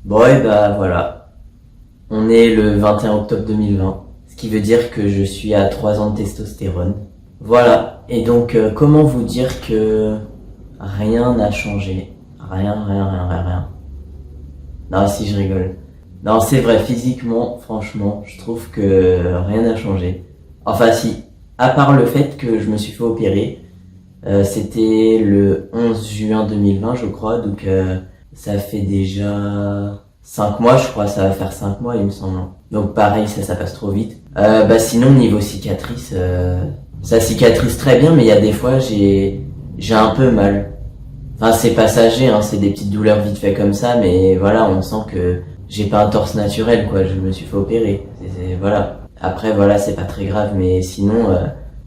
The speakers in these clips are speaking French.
Bon et bah voilà, on est le 21 octobre 2020, ce qui veut dire que je suis à 3 ans de testostérone. Voilà, et donc comment vous dire que rien n'a changé. Rien. Non, si je rigole. Non, c'est vrai, physiquement, franchement, je trouve que rien n'a changé. Enfin si, à part le fait que je me suis fait opérer, c'était le 11 juin 2020 je crois, donc ça fait déjà 5 mois je crois, ça va faire 5 mois il me semble. Donc pareil, ça passe trop vite. Bah sinon niveau cicatrice, ça cicatrise très bien mais il y a des fois j'ai un peu mal. Enfin c'est passager, hein, c'est des petites douleurs vite fait comme ça mais voilà, on sent que j'ai pas un torse naturel quoi, je me suis fait opérer. Voilà. Après voilà, c'est pas très grave mais sinon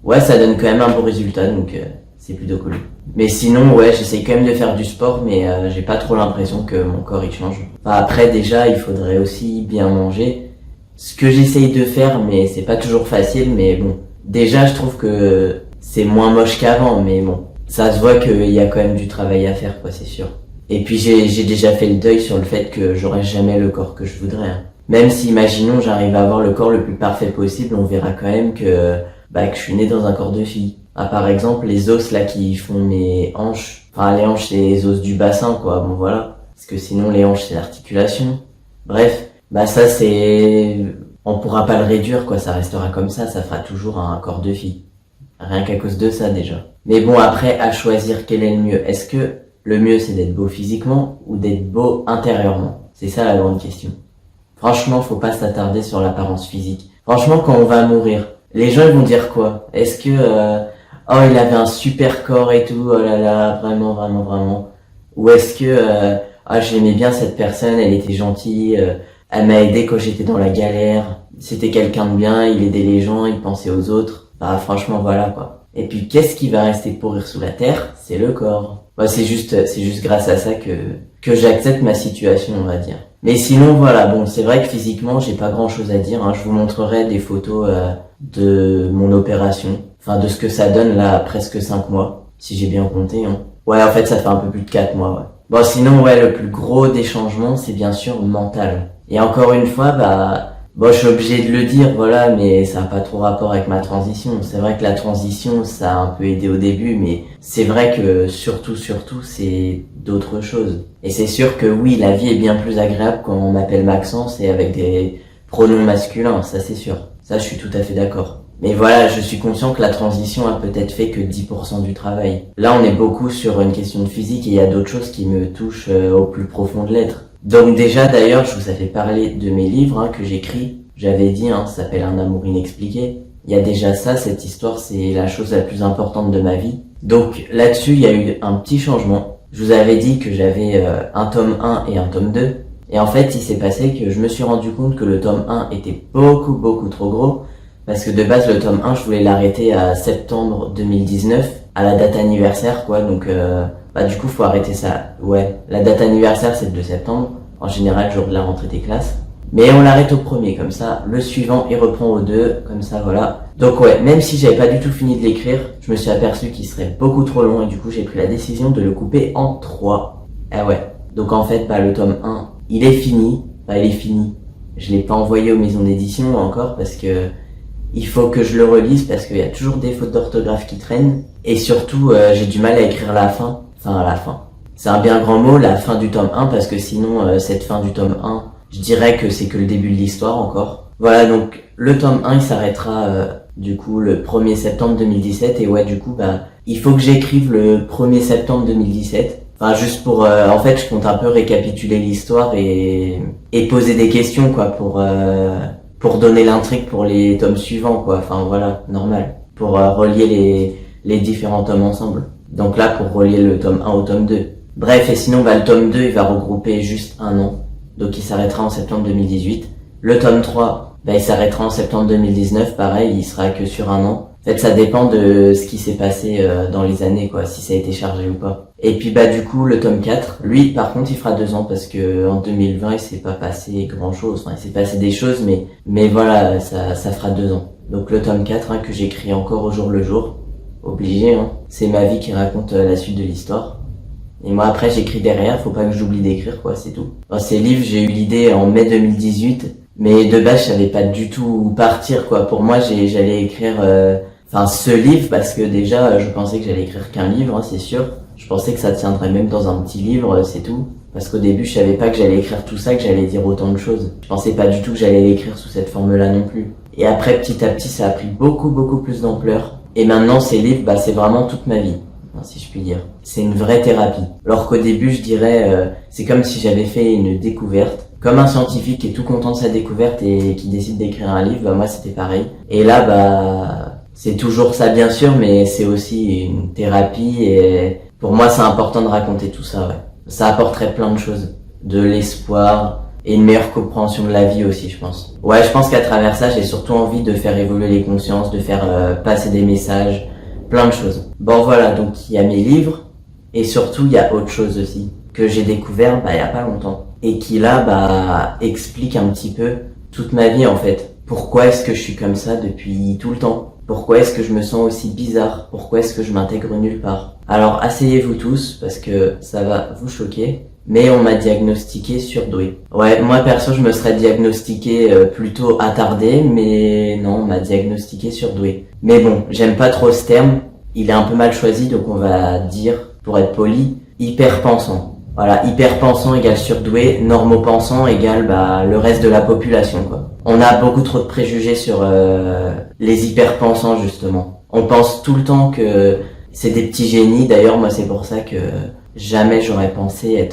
ouais ça donne quand même un bon résultat donc c'est plutôt cool. Mais sinon, ouais, j'essaye quand même de faire du sport, mais j'ai pas trop l'impression que mon corps il change. Enfin, après, déjà, il faudrait aussi bien manger. Ce que j'essaye de faire, mais c'est pas toujours facile, mais bon. Déjà, je trouve que c'est moins moche qu'avant, mais bon. Ça se voit qu'il y a quand même du travail à faire, quoi, c'est sûr. Et puis, j'ai déjà fait le deuil sur le fait que j'aurai jamais le corps que je voudrais. Hein. Même si, imaginons, j'arrive à avoir le corps le plus parfait possible, on verra quand même que je suis né dans un corps de fille. Ah, par exemple, les os là qui font mes hanches. Enfin, les hanches, c'est les os du bassin, quoi. Bon, voilà. Parce que sinon, les hanches, c'est l'articulation. Bref, ça, c'est... On pourra pas le réduire, quoi. Ça restera comme ça fera toujours un corps de fille. Rien qu'à cause de ça, déjà. Mais bon, après, à choisir quel est le mieux. Est-ce que le mieux, c'est d'être beau physiquement ou d'être beau intérieurement? C'est ça la grande question. Franchement, faut pas s'attarder sur l'apparence physique. Franchement, quand on va mourir, les gens, ils vont dire quoi? Est-ce que... oh il avait un super corps et tout, oh là là, vraiment. Ou est-ce que j'aimais bien cette personne, elle était gentille, elle m'a aidé quand j'étais dans la galère, c'était quelqu'un de bien, il aidait les gens, il pensait aux autres. Bah franchement voilà quoi. Et puis qu'est-ce qui va rester pourrir sous la terre? C'est le corps. C'est juste grâce à ça que j'accepte ma situation, on va dire. Mais sinon voilà, bon c'est vrai que physiquement j'ai pas grand chose à dire, hein. Je vous montrerai des photos de mon opération. Enfin, de ce que ça donne là, presque 5 mois, si j'ai bien compté. Hein. Ouais, en fait, ça fait un peu plus de 4 mois, ouais. Bon, sinon, ouais, le plus gros des changements, c'est bien sûr mental. Et encore une fois, je suis obligé de le dire, voilà, mais ça n'a pas trop rapport avec ma transition. C'est vrai que la transition, ça a un peu aidé au début, mais c'est vrai que surtout, c'est d'autres choses. Et c'est sûr que oui, la vie est bien plus agréable quand on m'appelle Maxence et avec des pronoms masculins, ça c'est sûr. Ça, je suis tout à fait d'accord. Mais voilà, je suis conscient que la transition a peut-être fait que 10% du travail. Là, on est beaucoup sur une question de physique et il y a d'autres choses qui me touchent au plus profond de l'être. Donc déjà, d'ailleurs, je vous avais parlé de mes livres que j'écris. J'avais dit, ça s'appelle Un amour inexpliqué. Il y a déjà ça, cette histoire, c'est la chose la plus importante de ma vie. Donc là-dessus, il y a eu un petit changement. Je vous avais dit que j'avais un tome 1 et un tome 2. Et en fait, il s'est passé que je me suis rendu compte que le tome 1 était beaucoup trop gros. Parce que de base, le tome 1, je voulais l'arrêter à septembre 2019, à la date anniversaire, quoi. Donc, du coup, faut arrêter ça. Ouais, la date anniversaire, c'est le 2 septembre. En général, jour de la rentrée des classes. Mais on l'arrête au premier, comme ça. Le suivant, il reprend au 2, comme ça, voilà. Donc ouais, même si j'avais pas du tout fini de l'écrire, je me suis aperçu qu'il serait beaucoup trop long et du coup, j'ai pris la décision de le couper en 3. Ah ouais. Donc en fait, le tome 1, il est fini. Il est fini. Je l'ai pas envoyé aux maisons d'édition encore parce que il faut que je le relise parce qu'il y a toujours des fautes d'orthographe qui traînent. Et surtout, j'ai du mal à écrire la fin. Enfin, la fin. C'est un bien grand mot, la fin du tome 1, parce que sinon, cette fin du tome 1, je dirais que c'est que le début de l'histoire encore. Voilà, donc le tome 1, il s'arrêtera du coup le 1er septembre 2017. Et ouais, du coup, il faut que j'écrive le 1er septembre 2017. Enfin, juste pour... en fait, je compte un peu récapituler l'histoire et poser des questions, quoi, pour donner l'intrigue pour les tomes suivants, quoi. Enfin, voilà, normal. Pour relier les différents tomes ensemble. Donc là, pour relier le tome 1 au tome 2. Bref, et sinon, le tome 2, il va regrouper juste un an. Donc il s'arrêtera en septembre 2018. Le tome 3, il s'arrêtera en septembre 2019. Pareil, il sera que sur un an. En fait, ça dépend de ce qui s'est passé dans les années, quoi, si ça a été chargé ou pas. Et puis du coup, le tome 4, lui, par contre, il fera 2 ans parce que en 2020, il s'est pas passé grand chose. Enfin, il s'est passé des choses, mais voilà, ça fera 2 ans. Donc le tome 4, que j'écris encore au jour le jour. Obligé, c'est ma vie qui raconte la suite de l'histoire. Et moi après j'écris derrière, faut pas que j'oublie d'écrire quoi, c'est tout. Dans ces livres, j'ai eu l'idée en mai 2018, mais de base je savais pas du tout où partir quoi. Pour moi j'allais écrire ce livre parce que déjà je pensais que j'allais écrire qu'un livre, hein, c'est sûr. Je pensais que ça tiendrait même dans un petit livre, c'est tout. Parce qu'au début je savais pas que j'allais écrire tout ça, que j'allais dire autant de choses. Je pensais pas du tout que j'allais l'écrire sous cette forme-là non plus. Et après petit à petit ça a pris beaucoup plus d'ampleur. Et maintenant ces livres, c'est vraiment toute ma vie, si je puis dire. C'est une vraie thérapie. Alors qu'au début, je dirais, c'est comme si j'avais fait une découverte. Comme un scientifique qui est tout content de sa découverte et qui décide d'écrire un livre, moi c'était pareil. Et là, c'est toujours ça bien sûr, mais c'est aussi une thérapie et pour moi c'est important de raconter tout ça, ouais. Ça apporterait plein de choses. De l'espoir et une meilleure compréhension de la vie aussi, je pense. Ouais, je pense qu'à travers ça, j'ai surtout envie de faire évoluer les consciences, de faire passer des messages, plein de choses. Bon voilà, donc il y a mes livres, et surtout il y a autre chose aussi, que j'ai découvert il y a pas longtemps, et qui là explique un petit peu toute ma vie en fait. Pourquoi est-ce que je suis comme ça depuis tout le temps? Pourquoi est-ce que je me sens aussi bizarre? Pourquoi est-ce que je m'intègre nulle part? Alors asseyez-vous tous, parce que ça va vous choquer, mais on m'a diagnostiqué surdoué. Ouais, moi perso je me serais diagnostiqué plutôt attardé, mais non, on m'a diagnostiqué surdoué. Mais bon, j'aime pas trop ce terme, il est un peu mal choisi, donc on va dire, pour être poli, hyperpensant. Voilà, hyperpensant égale surdoué, normopensant égale le reste de la population quoi. On a beaucoup trop de préjugés sur les hyperpensants justement. On pense tout le temps que c'est des petits génies, d'ailleurs moi c'est pour ça que jamais j'aurais pensé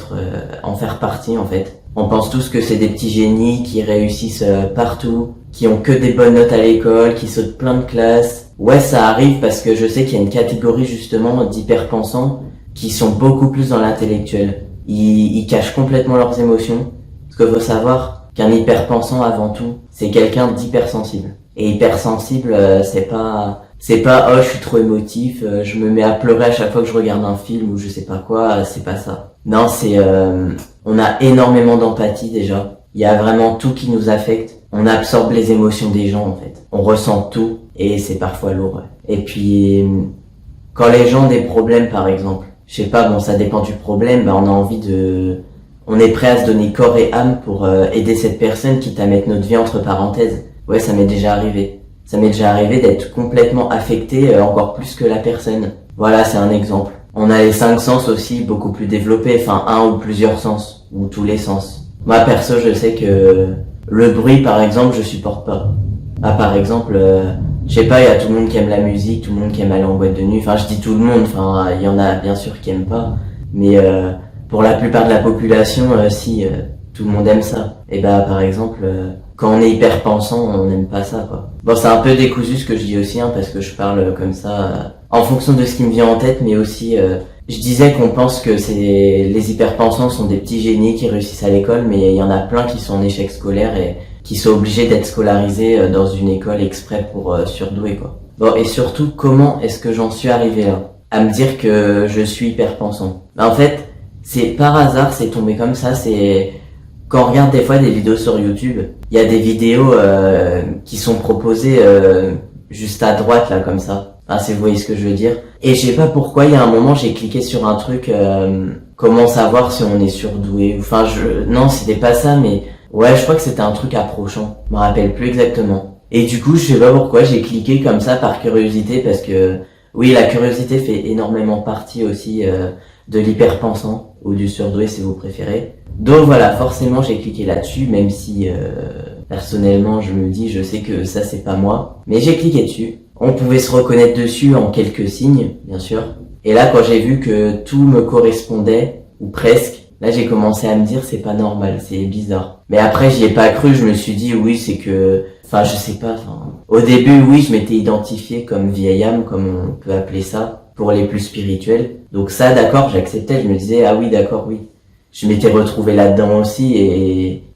en faire partie en fait. On pense tous que c'est des petits génies qui réussissent partout, qui ont que des bonnes notes à l'école, qui sautent plein de classes. Ouais, ça arrive parce que je sais qu'il y a une catégorie justement d'hyperpensants qui sont beaucoup plus dans l'intellectuel. Ils cachent complètement leurs émotions. Parce qu'il faut savoir qu'un hyperpensant avant tout, c'est quelqu'un d'hypersensible. Et hypersensible, c'est pas oh je suis trop émotif, je me mets à pleurer à chaque fois que je regarde un film ou je sais pas quoi, c'est pas ça. Non, c'est on a énormément d'empathie déjà. Il y a vraiment tout qui nous affecte. On absorbe les émotions des gens en fait. On ressent tout et c'est parfois lourd. Ouais. Et puis quand les gens ont des problèmes par exemple, je sais pas, bon ça dépend du problème, on est prêt à se donner corps et âme pour aider cette personne quitte à mettre notre vie entre parenthèses. Ouais, ça m'est déjà arrivé. Ça m'est déjà arrivé d'être complètement affecté encore plus que la personne. Voilà, c'est un exemple. On a les 5 sens aussi beaucoup plus développés, enfin un ou plusieurs sens, ou tous les sens. Moi perso, je sais que le bruit par exemple, je supporte pas. Par exemple, je sais pas, il y a tout le monde qui aime la musique, tout le monde qui aime aller en boîte de nuit. Enfin, je dis tout le monde, il y en a bien sûr qui aiment pas, mais pour la plupart de la population, si tout le monde aime ça. Et par exemple, quand on est hyper pensant, on n'aime pas ça quoi. Bon, c'est un peu décousu ce que je dis aussi, parce que je parle comme ça en fonction de ce qui me vient en tête, mais aussi je disais qu'on pense que les hyperpensants sont des petits génies qui réussissent à l'école, mais il y en a plein qui sont en échec scolaire et qui sont obligés d'être scolarisés dans une école exprès pour surdoués quoi. Bon, et surtout, comment est-ce que j'en suis arrivé là? À me dire que je suis hyperpensant. En fait, c'est par hasard, c'est tombé comme ça, c'est quand on regarde des fois des vidéos sur YouTube, il y a des vidéos qui sont proposées juste à droite là comme ça. Si vous voyez ce que je veux dire. Et je sais pas pourquoi, il y a un moment j'ai cliqué sur un truc comment savoir si on est surdoué. Non, c'était pas ça, mais ouais, je crois que c'était un truc approchant. Je me rappelle plus exactement. Et du coup, je sais pas pourquoi, j'ai cliqué comme ça par curiosité parce que oui, la curiosité fait énormément partie aussi de l'hyperpensant ou du surdoué si vous préférez. Donc voilà, forcément j'ai cliqué là-dessus, même si personnellement je me dis, je sais que ça c'est pas moi, mais j'ai cliqué dessus. On pouvait se reconnaître dessus en quelques signes, bien sûr. Et là, quand j'ai vu que tout me correspondait, ou presque, là j'ai commencé à me dire c'est pas normal, c'est bizarre. Mais après j'y ai pas cru, je me suis dit oui c'est que, je sais pas, au début oui je m'étais identifié comme vieille âme, comme on peut appeler ça, pour les plus spirituels. Donc ça d'accord, j'acceptais, je me disais ah oui d'accord oui. Je m'étais retrouvé là-dedans aussi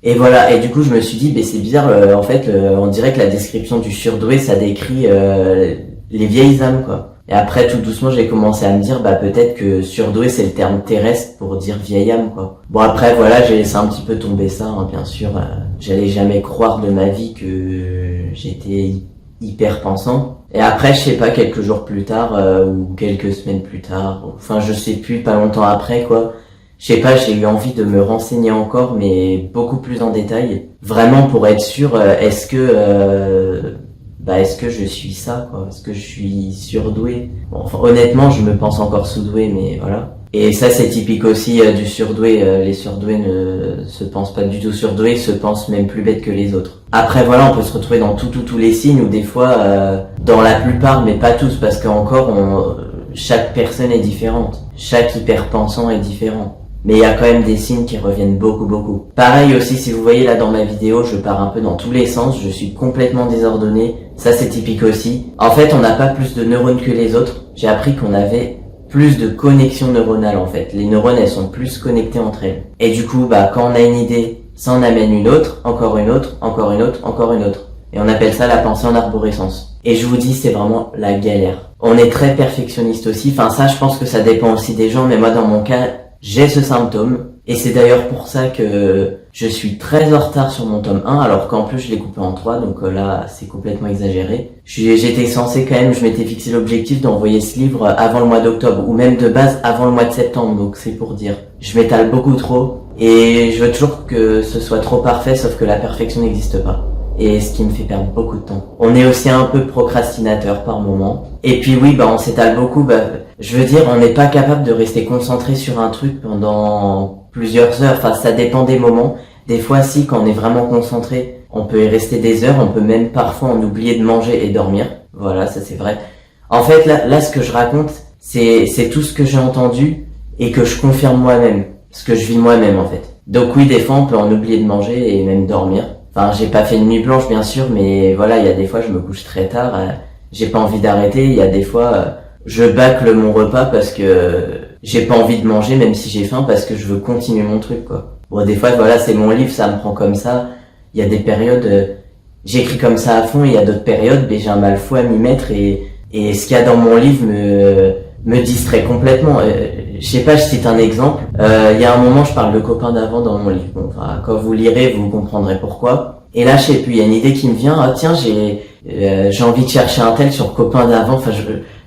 et voilà. Et du coup, je me suis dit, c'est bizarre, en fait, on dirait que la description du surdoué, ça décrit les vieilles âmes, quoi. Et après, tout doucement, j'ai commencé à me dire, peut-être que surdoué, c'est le terme terrestre pour dire vieille âme, quoi. Bon, après, voilà, j'ai laissé un petit peu tomber ça, bien sûr. J'allais jamais croire de ma vie que j'étais hyper pensant. Et après, je sais pas, quelques jours plus tard, ou quelques semaines plus tard, enfin je sais plus, pas longtemps après quoi, je sais pas, j'ai eu envie de me renseigner encore, mais beaucoup plus en détail, vraiment pour être sûr, est-ce que je suis ça, quoi, est-ce que je suis surdoué? Bon, enfin, honnêtement, je me pense encore sous-doué, mais voilà. Et ça, c'est typique aussi du surdoué. Les surdoués ne se pensent pas du tout surdoués, ils se pensent même plus bêtes que les autres. Après, voilà, on peut se retrouver dans tous les signes, ou des fois, dans la plupart, mais pas tous, parce qu'encore, chaque personne est différente. Chaque hyperpensant est différent. Mais il y a quand même des signes qui reviennent beaucoup. Pareil aussi, si vous voyez là dans ma vidéo, je pars un peu dans tous les sens, je suis complètement désordonné. Ça, c'est typique aussi. En fait, on n'a pas plus de neurones que les autres. J'ai appris qu'on avait plus de connexions neuronales en fait. Les neurones, elles sont plus connectées entre elles. Et du coup, quand on a une idée, ça en amène une autre, encore une autre, encore une autre, encore une autre. Et on appelle ça la pensée en arborescence. Et je vous dis, c'est vraiment la galère. On est très perfectionniste aussi. Enfin, ça, je pense que ça dépend aussi des gens, mais moi, dans mon cas, j'ai ce symptôme. Et c'est d'ailleurs pour ça que je suis très en retard sur mon tome 1, alors qu'en plus je l'ai coupé en 3, donc là c'est complètement exagéré. J'étais censé quand même, je m'étais fixé l'objectif d'envoyer ce livre avant le mois d'octobre, ou même de base avant le mois de septembre, donc c'est pour dire. Je m'étale beaucoup trop, et je veux toujours que ce soit trop parfait, sauf que la perfection n'existe pas. Et ce qui me fait perdre beaucoup de temps. On est aussi un peu procrastinateur par moment. Et puis oui, on s'étale beaucoup, je veux dire, on n'est pas capable de rester concentré sur un truc pendant plusieurs heures. Enfin, ça dépend des moments. Des fois, si, quand on est vraiment concentré, on peut y rester des heures, on peut même parfois en oublier de manger et dormir. Voilà, ça c'est vrai. En fait, là, ce que je raconte, c'est tout ce que j'ai entendu et que je confirme moi-même. Ce que je vis moi-même, en fait. Donc oui, des fois, on peut en oublier de manger et même dormir. Enfin, j'ai pas fait une nuit blanche, bien sûr, mais voilà, il y a des fois, je me couche très tard, j'ai pas envie d'arrêter. Il y a des fois, je bâcle mon repas parce que j'ai pas envie de manger, même si j'ai faim, parce que je veux continuer mon truc, quoi. Bon, des fois, voilà, c'est mon livre, ça me prend comme ça. Il y a des périodes, j'écris comme ça à fond, et il y a d'autres périodes, mais j'ai un mal fou à m'y mettre, et ce qu'il y a dans mon livre me distrait complètement. Je sais pas, je cite un exemple. Il y a un moment, je parle de copains d'avant dans mon livre. Bon, enfin, quand vous lirez, vous comprendrez pourquoi. Et là, je sais plus, il y a une idée qui me vient. Ah tiens, j'ai envie de chercher un tel sur copains d'avant. Enfin,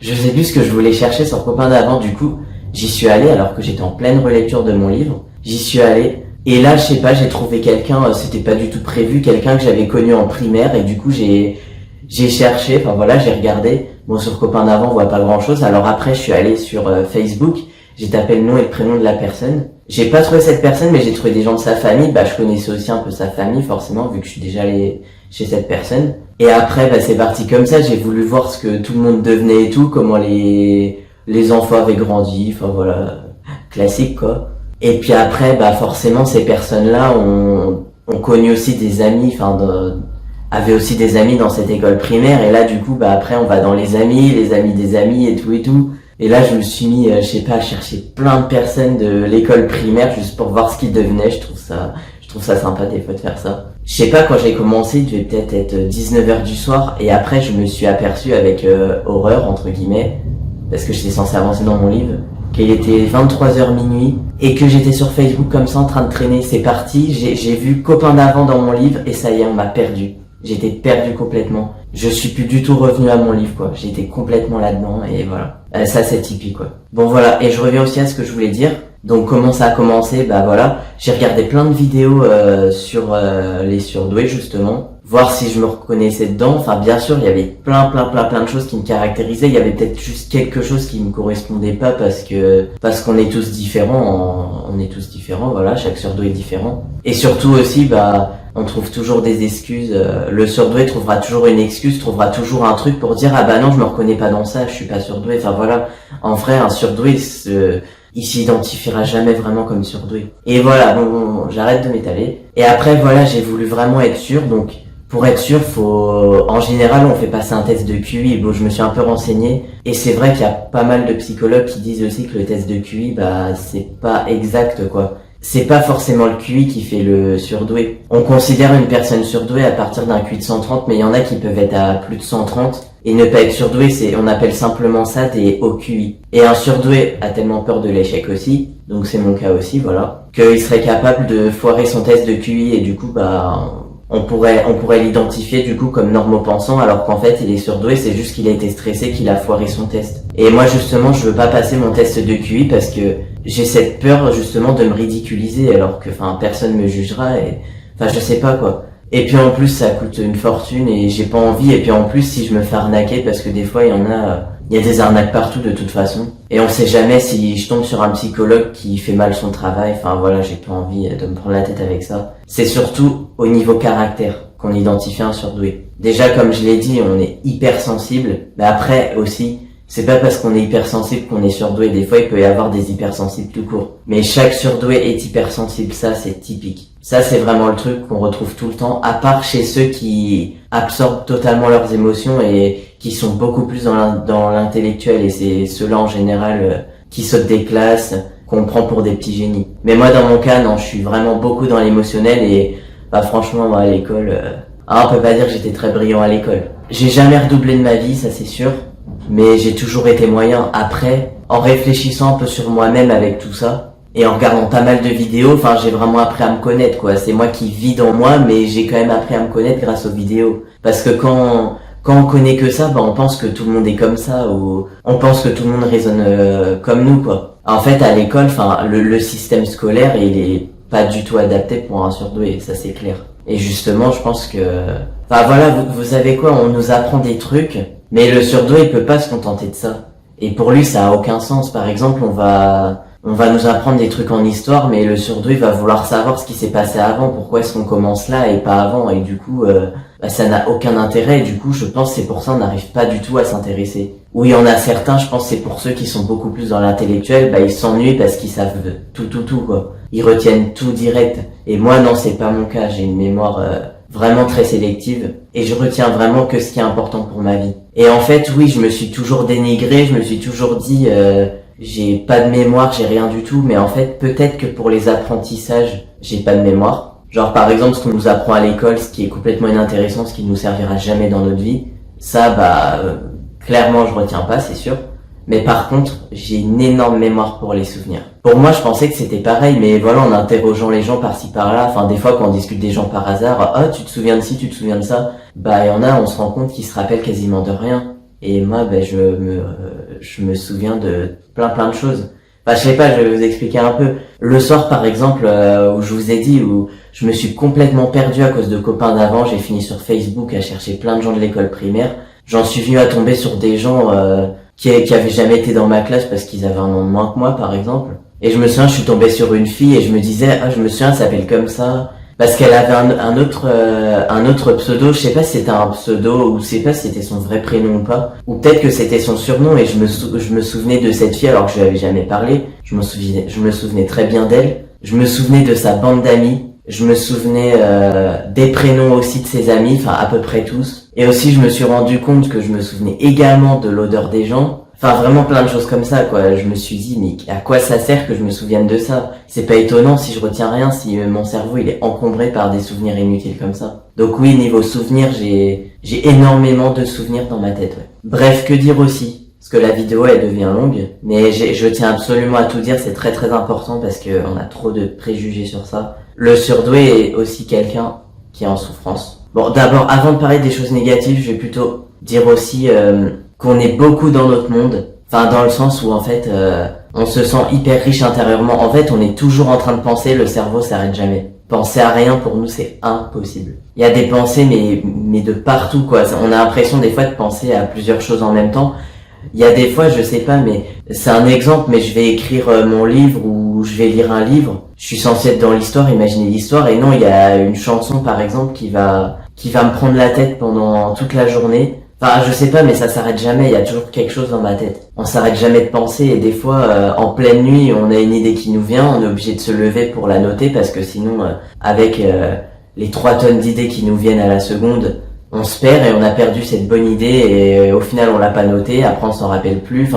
je sais plus ce que je voulais chercher sur copains d'avant. Du coup, j'y suis allé alors que j'étais en pleine relecture de mon livre. J'y suis allé. Et là, je sais pas, j'ai trouvé quelqu'un. C'était pas du tout prévu, quelqu'un que j'avais connu en primaire. Et du coup, j'ai cherché. Enfin voilà, j'ai regardé. Bon, sur copains d'avant, on voit pas grand chose. Alors après, je suis allé sur Facebook. J'ai tapé le nom et le prénom de la personne. J'ai pas trouvé cette personne, mais j'ai trouvé des gens de sa famille. Je connaissais aussi un peu sa famille, forcément, vu que je suis déjà allé chez cette personne. Et après, c'est parti comme ça. J'ai voulu voir ce que tout le monde devenait et tout, comment les enfants avaient grandi. Enfin, voilà, classique, quoi. Et puis après, forcément, ces personnes-là ont connu aussi des amis, avaient aussi des amis dans cette école primaire. Et là, du coup, après, on va dans les amis des amis et tout et tout. Et là, je me suis mis, je sais pas, à chercher plein de personnes de l'école primaire juste pour voir ce qu'ils devenaient. Je trouve ça sympa des fois de faire ça. Je sais pas, quand j'ai commencé, il devait peut-être être 19h du soir. Et après, je me suis aperçu avec horreur, entre guillemets, parce que j'étais censé avancer dans mon livre, qu'il était 23h minuit et que j'étais sur Facebook comme ça en train de traîner. C'est parti, j'ai vu copain d'avant dans mon livre et ça y est, on m'a perdu. J'étais perdu complètement. Je suis plus du tout revenu à mon livre, quoi. J'étais complètement là-dedans et voilà. Ça, c'est typique, quoi. Bon, voilà. Et je reviens aussi à ce que je voulais dire. Donc, comment ça a commencé? Voilà. J'ai regardé plein de vidéos sur les surdoués, justement. Voir si je me reconnaissais dedans. Enfin, bien sûr, il y avait plein de choses qui me caractérisaient. Il y avait peut-être juste quelque chose qui me correspondait pas parce qu'on est tous différents. On est tous différents, voilà. Chaque surdoué est différent. Et surtout aussi, on trouve toujours des excuses. Le surdoué trouvera toujours une excuse, trouvera toujours un truc pour dire non, je me reconnais pas dans ça, je suis pas surdoué. Enfin voilà, en vrai, un surdoué, il s'identifiera jamais vraiment comme surdoué. Et voilà, bon, j'arrête de m'étaler. Et après, voilà, j'ai voulu vraiment être sûr. Donc, pour être sûr, en général, on fait passer un test de QI. Bon, je me suis un peu renseigné. Et c'est vrai qu'il y a pas mal de psychologues qui disent aussi que le test de QI, c'est pas exact, quoi. C'est pas forcément le QI qui fait le surdoué. On considère une personne surdouée à partir d'un QI de 130, mais il y en a qui peuvent être à plus de 130. Et ne pas être surdoué, on appelle simplement ça des hauts QI. Et un surdoué a tellement peur de l'échec aussi, donc c'est mon cas aussi, voilà, qu'il serait capable de foirer son test de QI et du coup, on pourrait l'identifier du coup comme normopensant, alors qu'en fait il est surdoué, c'est juste qu'il a été stressé, qu'il a foiré son test. Et moi justement, je veux pas passer mon test de QI parce que j'ai cette peur justement de me ridiculiser, alors que personne me jugera et je sais pas quoi. Et puis en plus ça coûte une fortune et j'ai pas envie, et puis en plus si je me fais arnaquer, parce que des fois il y a des arnaques partout de toute façon, et on sait jamais si je tombe sur un psychologue qui fait mal son travail, j'ai pas envie de me prendre la tête avec ça. C'est surtout au niveau caractère qu'on identifie un surdoué. Déjà comme je l'ai dit, on est hypersensible, mais après aussi, c'est pas parce qu'on est hypersensible qu'on est surdoué. Des fois, il peut y avoir des hypersensibles tout court. Mais chaque surdoué est hypersensible, ça c'est typique. Ça c'est vraiment le truc qu'on retrouve tout le temps, à part chez ceux qui absorbent totalement leurs émotions et qui sont beaucoup plus dans l'intellectuel, et c'est ceux-là en général qui sautent des classes, qu'on prend pour des petits génies. Mais moi dans mon cas, non, je suis vraiment beaucoup dans l'émotionnel, et franchement moi à l'école, on peut pas dire que j'étais très brillant à l'école. J'ai jamais redoublé de ma vie, ça c'est sûr. Mais j'ai toujours été moyen. Après, en réfléchissant un peu sur moi-même avec tout ça, et en regardant pas mal de vidéos, j'ai vraiment appris à me connaître, quoi. C'est moi qui vis dans moi, mais j'ai quand même appris à me connaître grâce aux vidéos. Parce que quand on connaît que ça, on pense que tout le monde est comme ça, ou on pense que tout le monde raisonne comme nous, quoi. En fait, à l'école, le système scolaire, il est pas du tout adapté pour un surdoué, ça c'est clair. Et justement, je pense que, vous savez quoi, on nous apprend des trucs, mais le surdoué, il peut pas se contenter de ça. Et pour lui, ça a aucun sens. Par exemple, on va nous apprendre des trucs en histoire, mais le surdoué va vouloir savoir ce qui s'est passé avant, pourquoi est-ce qu'on commence là et pas avant, et du coup, ça n'a aucun intérêt, et du coup, je pense que c'est pour ça qu'on n'arrive pas du tout à s'intéresser. Ou il y en a certains, je pense que c'est pour ceux qui sont beaucoup plus dans l'intellectuel, ils s'ennuient parce qu'ils savent tout, quoi. Ils retiennent tout direct. Et moi, non, c'est pas mon cas. J'ai une mémoire vraiment très sélective, et je retiens vraiment que ce qui est important pour ma vie. Et en fait, oui, je me suis toujours dénigré, je me suis toujours dit j'ai pas de mémoire, j'ai rien du tout, mais en fait, peut-être que pour les apprentissages, j'ai pas de mémoire. Genre par exemple, ce qu'on nous apprend à l'école, ce qui est complètement inintéressant, ce qui nous servira jamais dans notre vie, ça clairement je retiens pas, c'est sûr. Mais par contre, j'ai une énorme mémoire pour les souvenirs. Pour moi, je pensais que c'était pareil, mais voilà, en interrogeant les gens par-ci par-là, des fois quand on discute des gens par hasard, tu te souviens de ci, tu te souviens de ça, il y en a, on se rend compte qu'ils se rappellent quasiment de rien. Et moi, je me souviens de plein de choses. Je sais pas, je vais vous expliquer un peu. Le soir, par exemple, où je vous ai dit, où je me suis complètement perdu à cause de copains d'avant, j'ai fini sur Facebook à chercher plein de gens de l'école primaire. J'en suis venu à tomber sur des gens qui avaient jamais été dans ma classe parce qu'ils avaient un an de moins que moi, par exemple. Et je me souviens, je suis tombé sur une fille et je me disais, je me souviens, elle s'appelle comme ça. Parce qu'elle avait un autre pseudo, je sais pas si c'était un pseudo, ou je sais pas si c'était son vrai prénom ou pas. Ou peut-être que c'était son surnom, et je me souvenais de cette fille alors que je lui avais jamais parlé. Je me souvenais très bien d'elle. Je me souvenais de sa bande d'amis. Je me souvenais des prénoms aussi de ses amis, à peu près tous. Et aussi, je me suis rendu compte que je me souvenais également de l'odeur des gens. Vraiment plein de choses comme ça, quoi. Je me suis dit, mais à quoi ça sert que je me souvienne de ça? C'est pas étonnant si je retiens rien, si mon cerveau il est encombré par des souvenirs inutiles comme ça. Donc oui, niveau souvenirs, j'ai énormément de souvenirs dans ma tête, ouais. Bref, que dire aussi? Parce que la vidéo elle devient longue, mais je tiens absolument à tout dire, c'est très très important parce que on a trop de préjugés sur ça. Le surdoué est aussi quelqu'un qui est en souffrance. Bon, d'abord, avant de parler des choses négatives, je vais plutôt dire aussi qu'on est beaucoup dans notre monde, dans le sens où en fait on se sent hyper riche intérieurement. En fait, on est toujours en train de penser, le cerveau s'arrête jamais. Penser à rien pour nous c'est impossible. Il y a des pensées mais de partout, quoi. On a l'impression des fois de penser à plusieurs choses en même temps. Il y a des fois, je sais pas, mais c'est un exemple, mais je vais écrire mon livre ou je vais lire un livre. Je suis censé être dans l'histoire, imaginer l'histoire, et non, il y a une chanson par exemple qui va me prendre la tête pendant toute la journée. Je sais pas, mais ça s'arrête jamais, il y a toujours quelque chose dans ma tête. On s'arrête jamais de penser, et des fois, en pleine nuit, on a une idée qui nous vient, on est obligé de se lever pour la noter, parce que sinon, avec les 3 tonnes d'idées qui nous viennent à la seconde, on se perd et on a perdu cette bonne idée, et au final on l'a pas notée, après on s'en rappelle plus,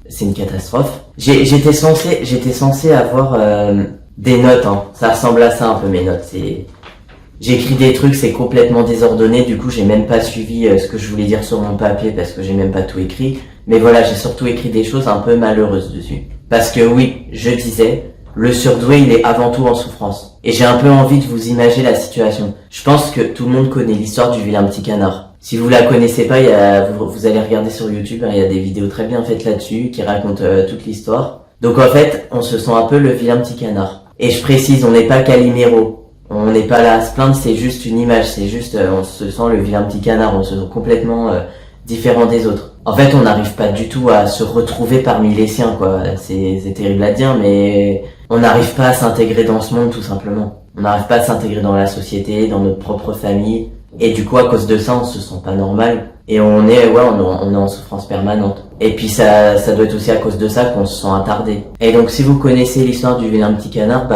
c'est une catastrophe. J'étais censé avoir des notes, hein. Ça ressemble à ça un peu mes notes, j'écris des trucs, c'est complètement désordonné, du coup j'ai même pas suivi ce que je voulais dire sur mon papier parce que j'ai même pas tout écrit. Mais voilà, j'ai surtout écrit des choses un peu malheureuses dessus. Parce que oui, je disais, le surdoué, il est avant tout en souffrance. Et j'ai un peu envie de vous imaginer la situation. Je pense que tout le monde connaît l'histoire du vilain petit canard. Si vous la connaissez pas, vous allez regarder sur YouTube, il y a des vidéos très bien faites là-dessus qui racontent toute l'histoire. Donc en fait, on se sent un peu le vilain petit canard. Et je précise, on n'est pas Calimero. On n'est pas là à se plaindre, c'est juste une image, c'est juste, on se sent le vilain petit canard, on se sent complètement différent des autres. En fait, on n'arrive pas du tout à se retrouver parmi les siens, quoi. C'est terrible à dire, mais on n'arrive pas à s'intégrer dans ce monde, tout simplement. On n'arrive pas à s'intégrer dans la société, dans notre propre famille. Et du coup, à cause de ça, on se sent pas normal. Et on est en souffrance permanente. Et puis ça doit être aussi à cause de ça qu'on se sent attardé. Et donc, si vous connaissez l'histoire du vilain petit canard,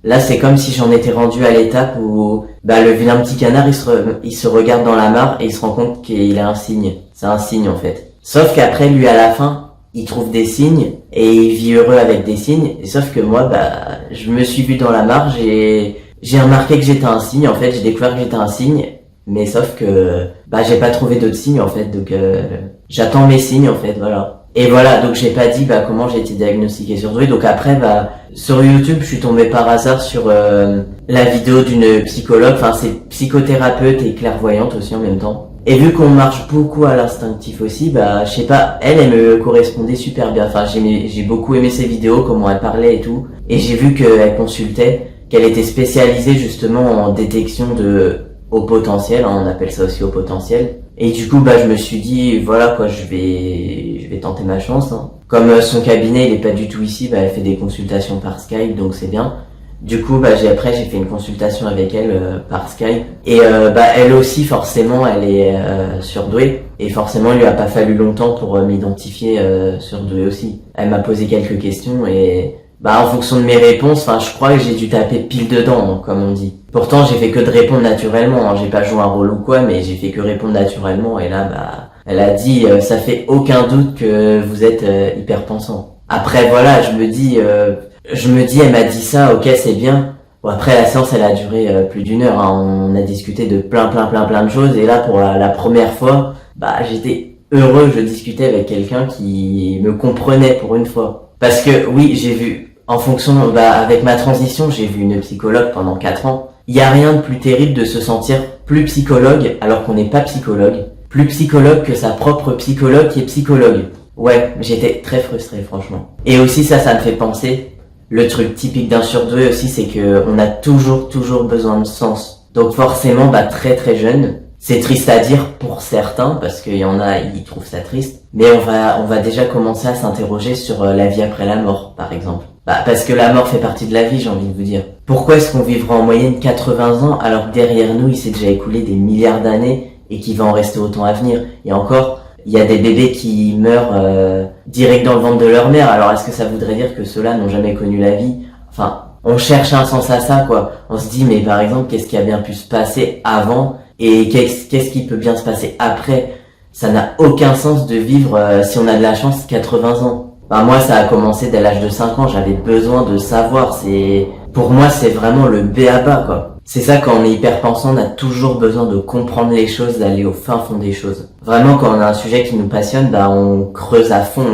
là, c'est comme si j'en étais rendu à l'étape où, le vilain petit canard, il se regarde dans la mare et il se rend compte qu'il a un signe. C'est un signe, en fait. Sauf qu'après, lui, à la fin, il trouve des signes et il vit heureux avec des signes. Et sauf que moi, je me suis vu dans la mare, j'ai remarqué que j'étais un signe, en fait, j'ai découvert que j'étais un signe. Mais sauf que, j'ai pas trouvé d'autres signes, en fait, donc, j'attends mes signes, en fait, voilà. Et voilà, donc j'ai pas dit, comment j'ai été diagnostiqué surdoué, donc après, sur YouTube, je suis tombé par hasard sur, la vidéo d'une psychologue, enfin, c'est psychothérapeute et clairvoyante aussi en même temps. Et vu qu'on marche beaucoup à l'instinctif aussi, je sais pas, elle me correspondait super bien, enfin, j'ai beaucoup aimé ses vidéos, comment elle parlait et tout, et j'ai vu qu'elle consultait, qu'elle était spécialisée justement en détection au potentiel, on appelle ça aussi au potentiel. Et du coup, je me suis dit, voilà quoi, je vais tenter ma chance. Hein. Comme son cabinet, il est pas du tout ici, elle fait des consultations par Skype, donc c'est bien. Du coup, j'ai fait une consultation avec elle par Skype. Et elle aussi, forcément, elle est surdouée. Et forcément, il lui a pas fallu longtemps pour m'identifier surdouée aussi. Elle m'a posé quelques questions et en fonction de mes réponses, je crois que j'ai dû taper pile dedans, hein, comme on dit. Pourtant, j'ai fait que de répondre naturellement, hein. J'ai pas joué un rôle ou quoi, mais j'ai fait que répondre naturellement. Et là, elle a dit, ça fait aucun doute que vous êtes hyper pensant. Après, voilà, je me dis, elle m'a dit ça, ok, c'est bien. Bon, après, la séance, elle a duré plus d'1 heure, hein. On a discuté de plein de choses. Et là, pour la première fois, j'étais heureux, je discutais avec quelqu'un qui me comprenait pour une fois. Parce que, oui, j'ai vu, en fonction, avec ma transition, j'ai vu une psychologue pendant 4 ans. Il y a rien de plus terrible de se sentir plus psychologue alors qu'on n'est pas psychologue. Plus psychologue que sa propre psychologue qui est psychologue. Ouais, j'étais très frustré, franchement. Et aussi, ça me fait penser, le truc typique d'un surdoué aussi, c'est que on a toujours besoin de sens. Donc forcément, très très jeune, c'est triste à dire pour certains, parce qu'il y en a, ils trouvent ça triste. Mais on va déjà commencer à s'interroger sur la vie après la mort, par exemple. Parce que la mort fait partie de la vie, j'ai envie de vous dire. Pourquoi est-ce qu'on vivra en moyenne 80 ans alors que derrière nous, il s'est déjà écoulé des milliards d'années et qu'il va en rester autant à venir? Et encore, il y a des bébés qui meurent direct dans le ventre de leur mère. Alors est-ce que ça voudrait dire que ceux-là n'ont jamais connu la vie? Enfin, on cherche un sens à ça, quoi. On se dit, mais par exemple, qu'est-ce qui a bien pu se passer avant et qu'est-ce qui peut bien se passer après? Ça n'a aucun sens de vivre, si on a de la chance, 80 ans. Moi, ça a commencé dès l'âge de 5 ans, j'avais besoin de savoir, pour moi, c'est vraiment le b.a.-ba, quoi. C'est ça, quand on est hyper pensant, on a toujours besoin de comprendre les choses, d'aller au fin fond des choses. Vraiment, quand on a un sujet qui nous passionne, on creuse à fond,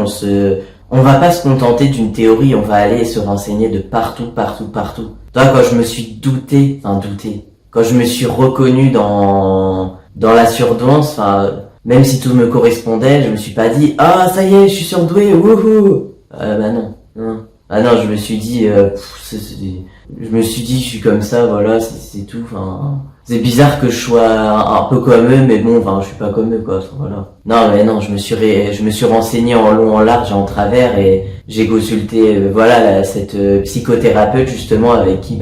on va pas se contenter d'une théorie, on va aller se renseigner de partout. Toi, quand je me suis quand je me suis reconnu dans la surdouance, même si tout me correspondait, je me suis pas dit, ça y est, je suis surdoué, wouhou! Non. Ah non, je me suis dit, je suis comme ça, voilà, c'est tout, c'est bizarre que je sois un peu comme eux, mais bon, je suis pas comme eux, quoi, voilà. Non, mais non, je me suis renseigné en long, en large et en travers, et j'ai consulté, cette psychothérapeute, justement, avec qui,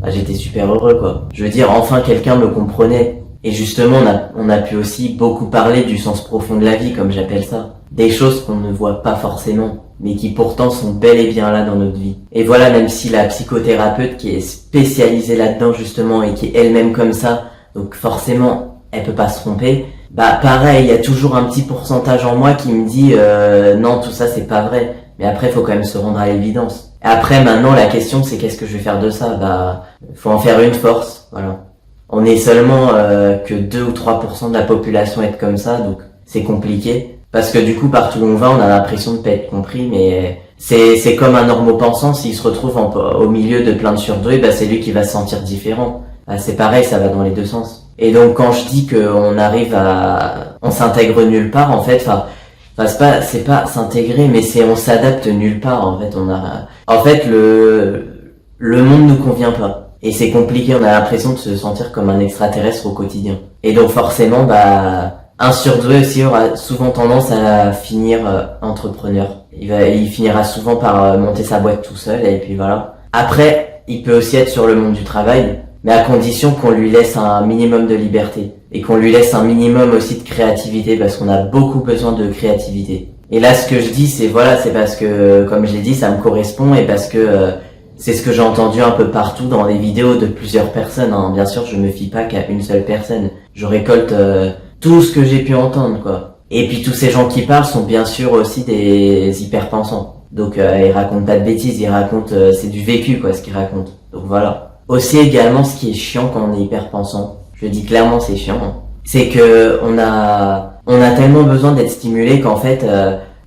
j'étais super heureux, quoi. Je veux dire, enfin, quelqu'un me comprenait. Et justement, on a pu aussi beaucoup parler du sens profond de la vie, comme j'appelle ça. Des choses qu'on ne voit pas forcément, mais qui pourtant sont bel et bien là dans notre vie. Et voilà, même si la psychothérapeute qui est spécialisée là-dedans justement et qui est elle-même comme ça, donc forcément, elle peut pas se tromper, pareil, il y a toujours un petit pourcentage en moi qui me dit non, tout ça c'est pas vrai. Mais après, faut quand même se rendre à l'évidence. Et après, maintenant, la question c'est qu'est-ce que je vais faire de ça? Faut en faire une force, voilà. On est seulement que 2 ou 3% de la population être comme ça, donc c'est compliqué. Parce que du coup, partout où on va, on a l'impression de pas être compris, mais C'est comme un normopensant, s'il se retrouve au milieu de plein de surdoués, bah c'est lui qui va se sentir différent. Bah, c'est pareil, ça va dans les deux sens. Et donc quand je dis qu'on arrive on s'intègre nulle part, en fait, c'est pas s'intégrer, mais on s'adapte nulle part, en fait. En fait, le monde nous convient pas. Et c'est compliqué, on a l'impression de se sentir comme un extraterrestre au quotidien. Et donc forcément, bah, un surdoué aussi aura souvent tendance à finir entrepreneur. Il finira souvent par monter sa boîte tout seul, et puis voilà. Après, il peut aussi être sur le monde du travail, mais à condition qu'on lui laisse un minimum de liberté. Et qu'on lui laisse un minimum aussi de créativité, parce qu'on a beaucoup besoin de créativité. Et là, ce que je dis, c'est parce que, comme je l'ai dit, ça me correspond, et parce que c'est ce que j'ai entendu un peu partout dans les vidéos de plusieurs personnes, hein. Bien sûr, je me fie pas qu'à une seule personne. Je récolte tout ce que j'ai pu entendre, quoi. Et puis tous ces gens qui parlent sont bien sûr aussi des hyperpensants. Donc ils racontent pas de bêtises, ils racontent c'est du vécu, quoi, ce qu'ils racontent. Donc voilà. Aussi également, ce qui est chiant quand on est hyperpensant, je le dis clairement, c'est chiant, hein, c'est que on a tellement besoin d'être stimulé qu'en fait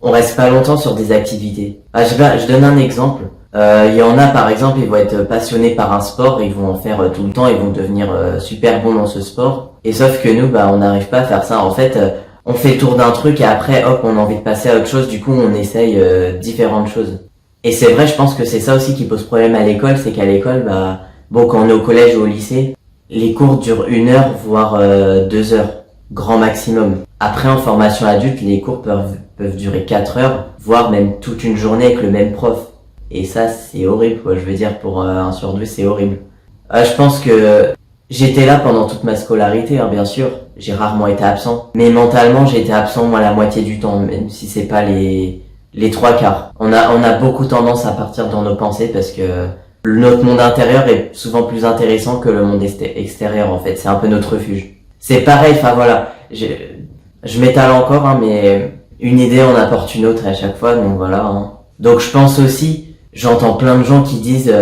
on reste pas longtemps sur des activités. Ah, je donne un exemple. Il y en a, par exemple, ils vont être passionnés par un sport, ils vont en faire tout le temps, ils vont devenir super bons dans ce sport. Et sauf que nous, bah, on n'arrive pas à faire ça. En fait, on fait le tour d'un truc et après, hop, on a envie de passer à autre chose. Du coup, on essaye différentes choses. Et c'est vrai, je pense que c'est ça aussi qui pose problème à l'école, c'est qu'à l'école, bah, bon, quand on est au collège ou au lycée, les cours durent 1 heure, voire 2 heures, grand maximum. Après, en formation adulte, les cours peuvent durer 4 heures, voire même toute une journée avec le même prof. Et ça, c'est horrible, quoi. Je veux dire, pour un surdoué, c'est horrible. Je pense que j'étais là pendant toute ma scolarité, hein, bien sûr. J'ai rarement été absent. Mais mentalement, j'ai été absent, moi, la moitié du temps, même si c'est pas les 3/4. On a beaucoup tendance à partir dans nos pensées parce que notre monde intérieur est souvent plus intéressant que le monde extérieur, en fait. C'est un peu notre refuge. C'est pareil, enfin voilà. Je m'étale encore, hein, mais une idée en apporte une autre à chaque fois, donc voilà, hein. Donc je pense aussi, j'entends plein de gens qui disent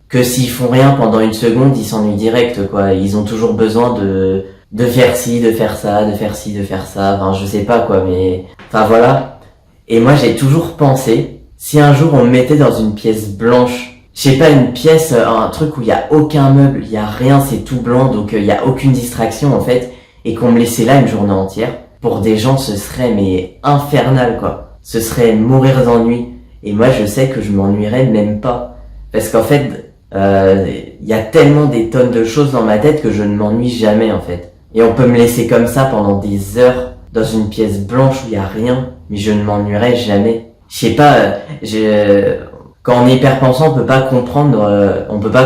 que s'ils font rien pendant une seconde, ils s'ennuient direct, quoi. Ils ont toujours besoin de faire ci, de faire ça, de faire ci, de faire ça. Enfin, je sais pas, quoi, mais enfin voilà. Et moi, j'ai toujours pensé, si un jour on me mettait dans une pièce blanche, je sais pas, une pièce, un truc où il y a aucun meuble, il y a rien, c'est tout blanc, donc il y a aucune distraction en fait, et qu'on me laissait là une journée entière, pour des gens, ce serait mais infernal, quoi. Ce serait mourir d'ennui. Et moi, je sais que je m'ennuierais même pas. Parce qu'en fait, y a tellement des tonnes de choses dans ma tête que je ne m'ennuie jamais, en fait. Et on peut me laisser comme ça pendant des heures, dans une pièce blanche où il y a rien, mais je ne m'ennuierai jamais. Je sais pas, quand on est hyperpensant, on peut pas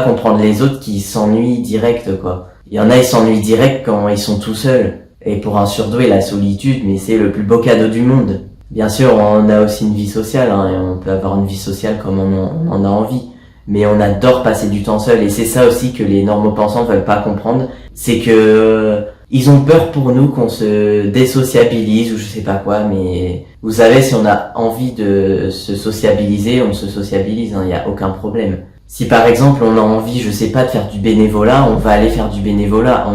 comprendre les autres qui s'ennuient direct, quoi. Il y en a, ils s'ennuient direct quand ils sont tout seuls. Et pour un surdoué, la solitude, mais c'est le plus beau cadeau du monde. Bien sûr, on a aussi une vie sociale, hein, et on peut avoir une vie sociale comme on en a envie. Mais on adore passer du temps seul, et c'est ça aussi que les normopensants veulent pas comprendre. C'est que ils ont peur pour nous qu'on se désociabilise ou je sais pas quoi, mais vous savez, si on a envie de se sociabiliser, on se sociabilise, hein, y a aucun problème. Si par exemple on a envie, je sais pas, de faire du bénévolat, on va aller faire du bénévolat.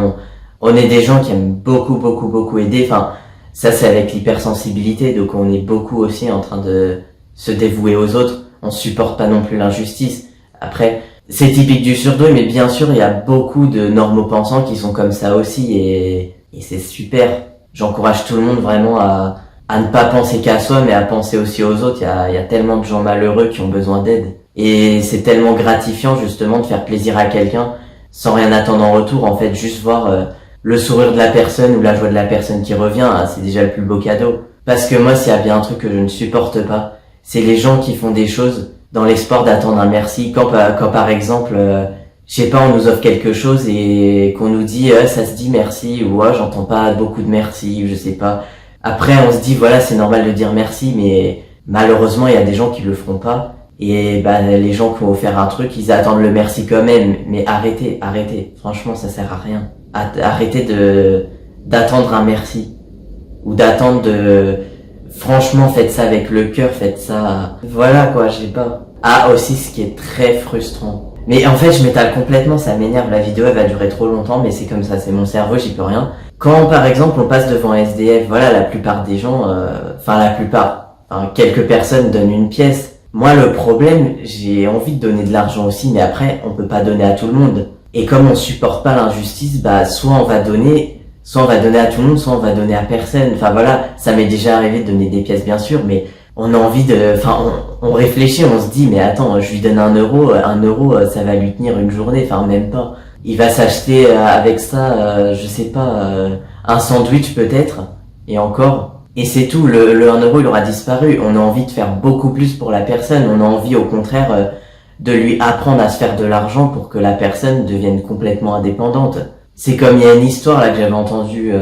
On est des gens qui aiment beaucoup aider, enfin, ça c'est avec l'hypersensibilité, donc on est beaucoup aussi en train de se dévouer aux autres, on supporte pas non plus l'injustice. Après, c'est typique du surdoué, mais bien sûr il y a beaucoup de normopensants qui sont comme ça aussi, et c'est super. J'encourage tout le monde vraiment à ne pas penser qu'à soi, mais à penser aussi aux autres. Il y a tellement de gens malheureux qui ont besoin d'aide. Et c'est tellement gratifiant justement de faire plaisir à quelqu'un sans rien attendre en retour, en fait, juste voir le sourire de la personne ou la joie de la personne qui revient, hein, c'est déjà le plus beau cadeau. Parce que moi, s'il y a bien un truc que je ne supporte pas, c'est les gens qui font des choses dans l'espoir d'attendre un merci. Quand par exemple, je sais pas, on nous offre quelque chose et qu'on nous dit ça se dit merci, ou j'entends pas beaucoup de merci, ou je sais pas. Après, on se dit voilà, c'est normal de dire merci, mais malheureusement, il y a des gens qui le feront pas. Et bah les gens qui vont faire un truc, ils attendent le merci quand même. Mais arrêtez. Franchement, ça sert à rien. Arrêtez d'attendre un merci. Ou d'attendre Franchement, faites ça avec le cœur, faites ça... Voilà quoi, je sais pas. Ah, aussi, ce qui est très frustrant. Mais en fait, je m'étale complètement, ça m'énerve. La vidéo, elle va durer trop longtemps, mais c'est comme ça, c'est mon cerveau, j'y peux rien. Quand, par exemple, on passe devant un SDF, voilà, la plupart des gens... enfin, quelques personnes donnent une pièce. Moi, le problème, j'ai envie de donner de l'argent aussi, mais après, on peut pas donner à tout le monde. Et comme on supporte pas l'injustice, bah, soit on va donner à tout le monde, soit on va donner à personne. Enfin voilà, ça m'est déjà arrivé de donner des pièces bien sûr, mais on a envie on réfléchit, on se dit, mais attends, je lui donne 1 euro, 1 euro, ça va lui tenir une journée, enfin même pas. Il va s'acheter avec ça, je sais pas, un sandwich peut-être, et encore. Et c'est tout, le 1 euro il aura disparu. On a envie de faire beaucoup plus pour la personne, on a envie au contraire de lui apprendre à se faire de l'argent pour que la personne devienne complètement indépendante. C'est comme il y a une histoire là que j'avais entendue,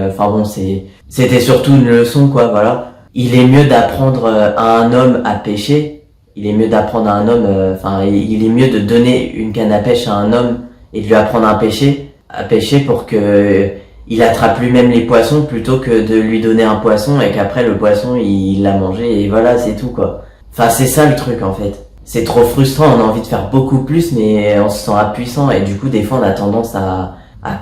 c'était surtout une leçon quoi, voilà. Il est mieux d'apprendre à un homme à pêcher, il est mieux d'apprendre à un homme, il est mieux de donner une canne à pêche à un homme et de lui apprendre à pêcher pour que il attrape lui-même les poissons plutôt que de lui donner un poisson et qu'après le poisson il l'a mangé et voilà c'est tout quoi. Enfin c'est ça le truc en fait. C'est trop frustrant, on a envie de faire beaucoup plus mais on se sent impuissant et du coup des fois on a tendance à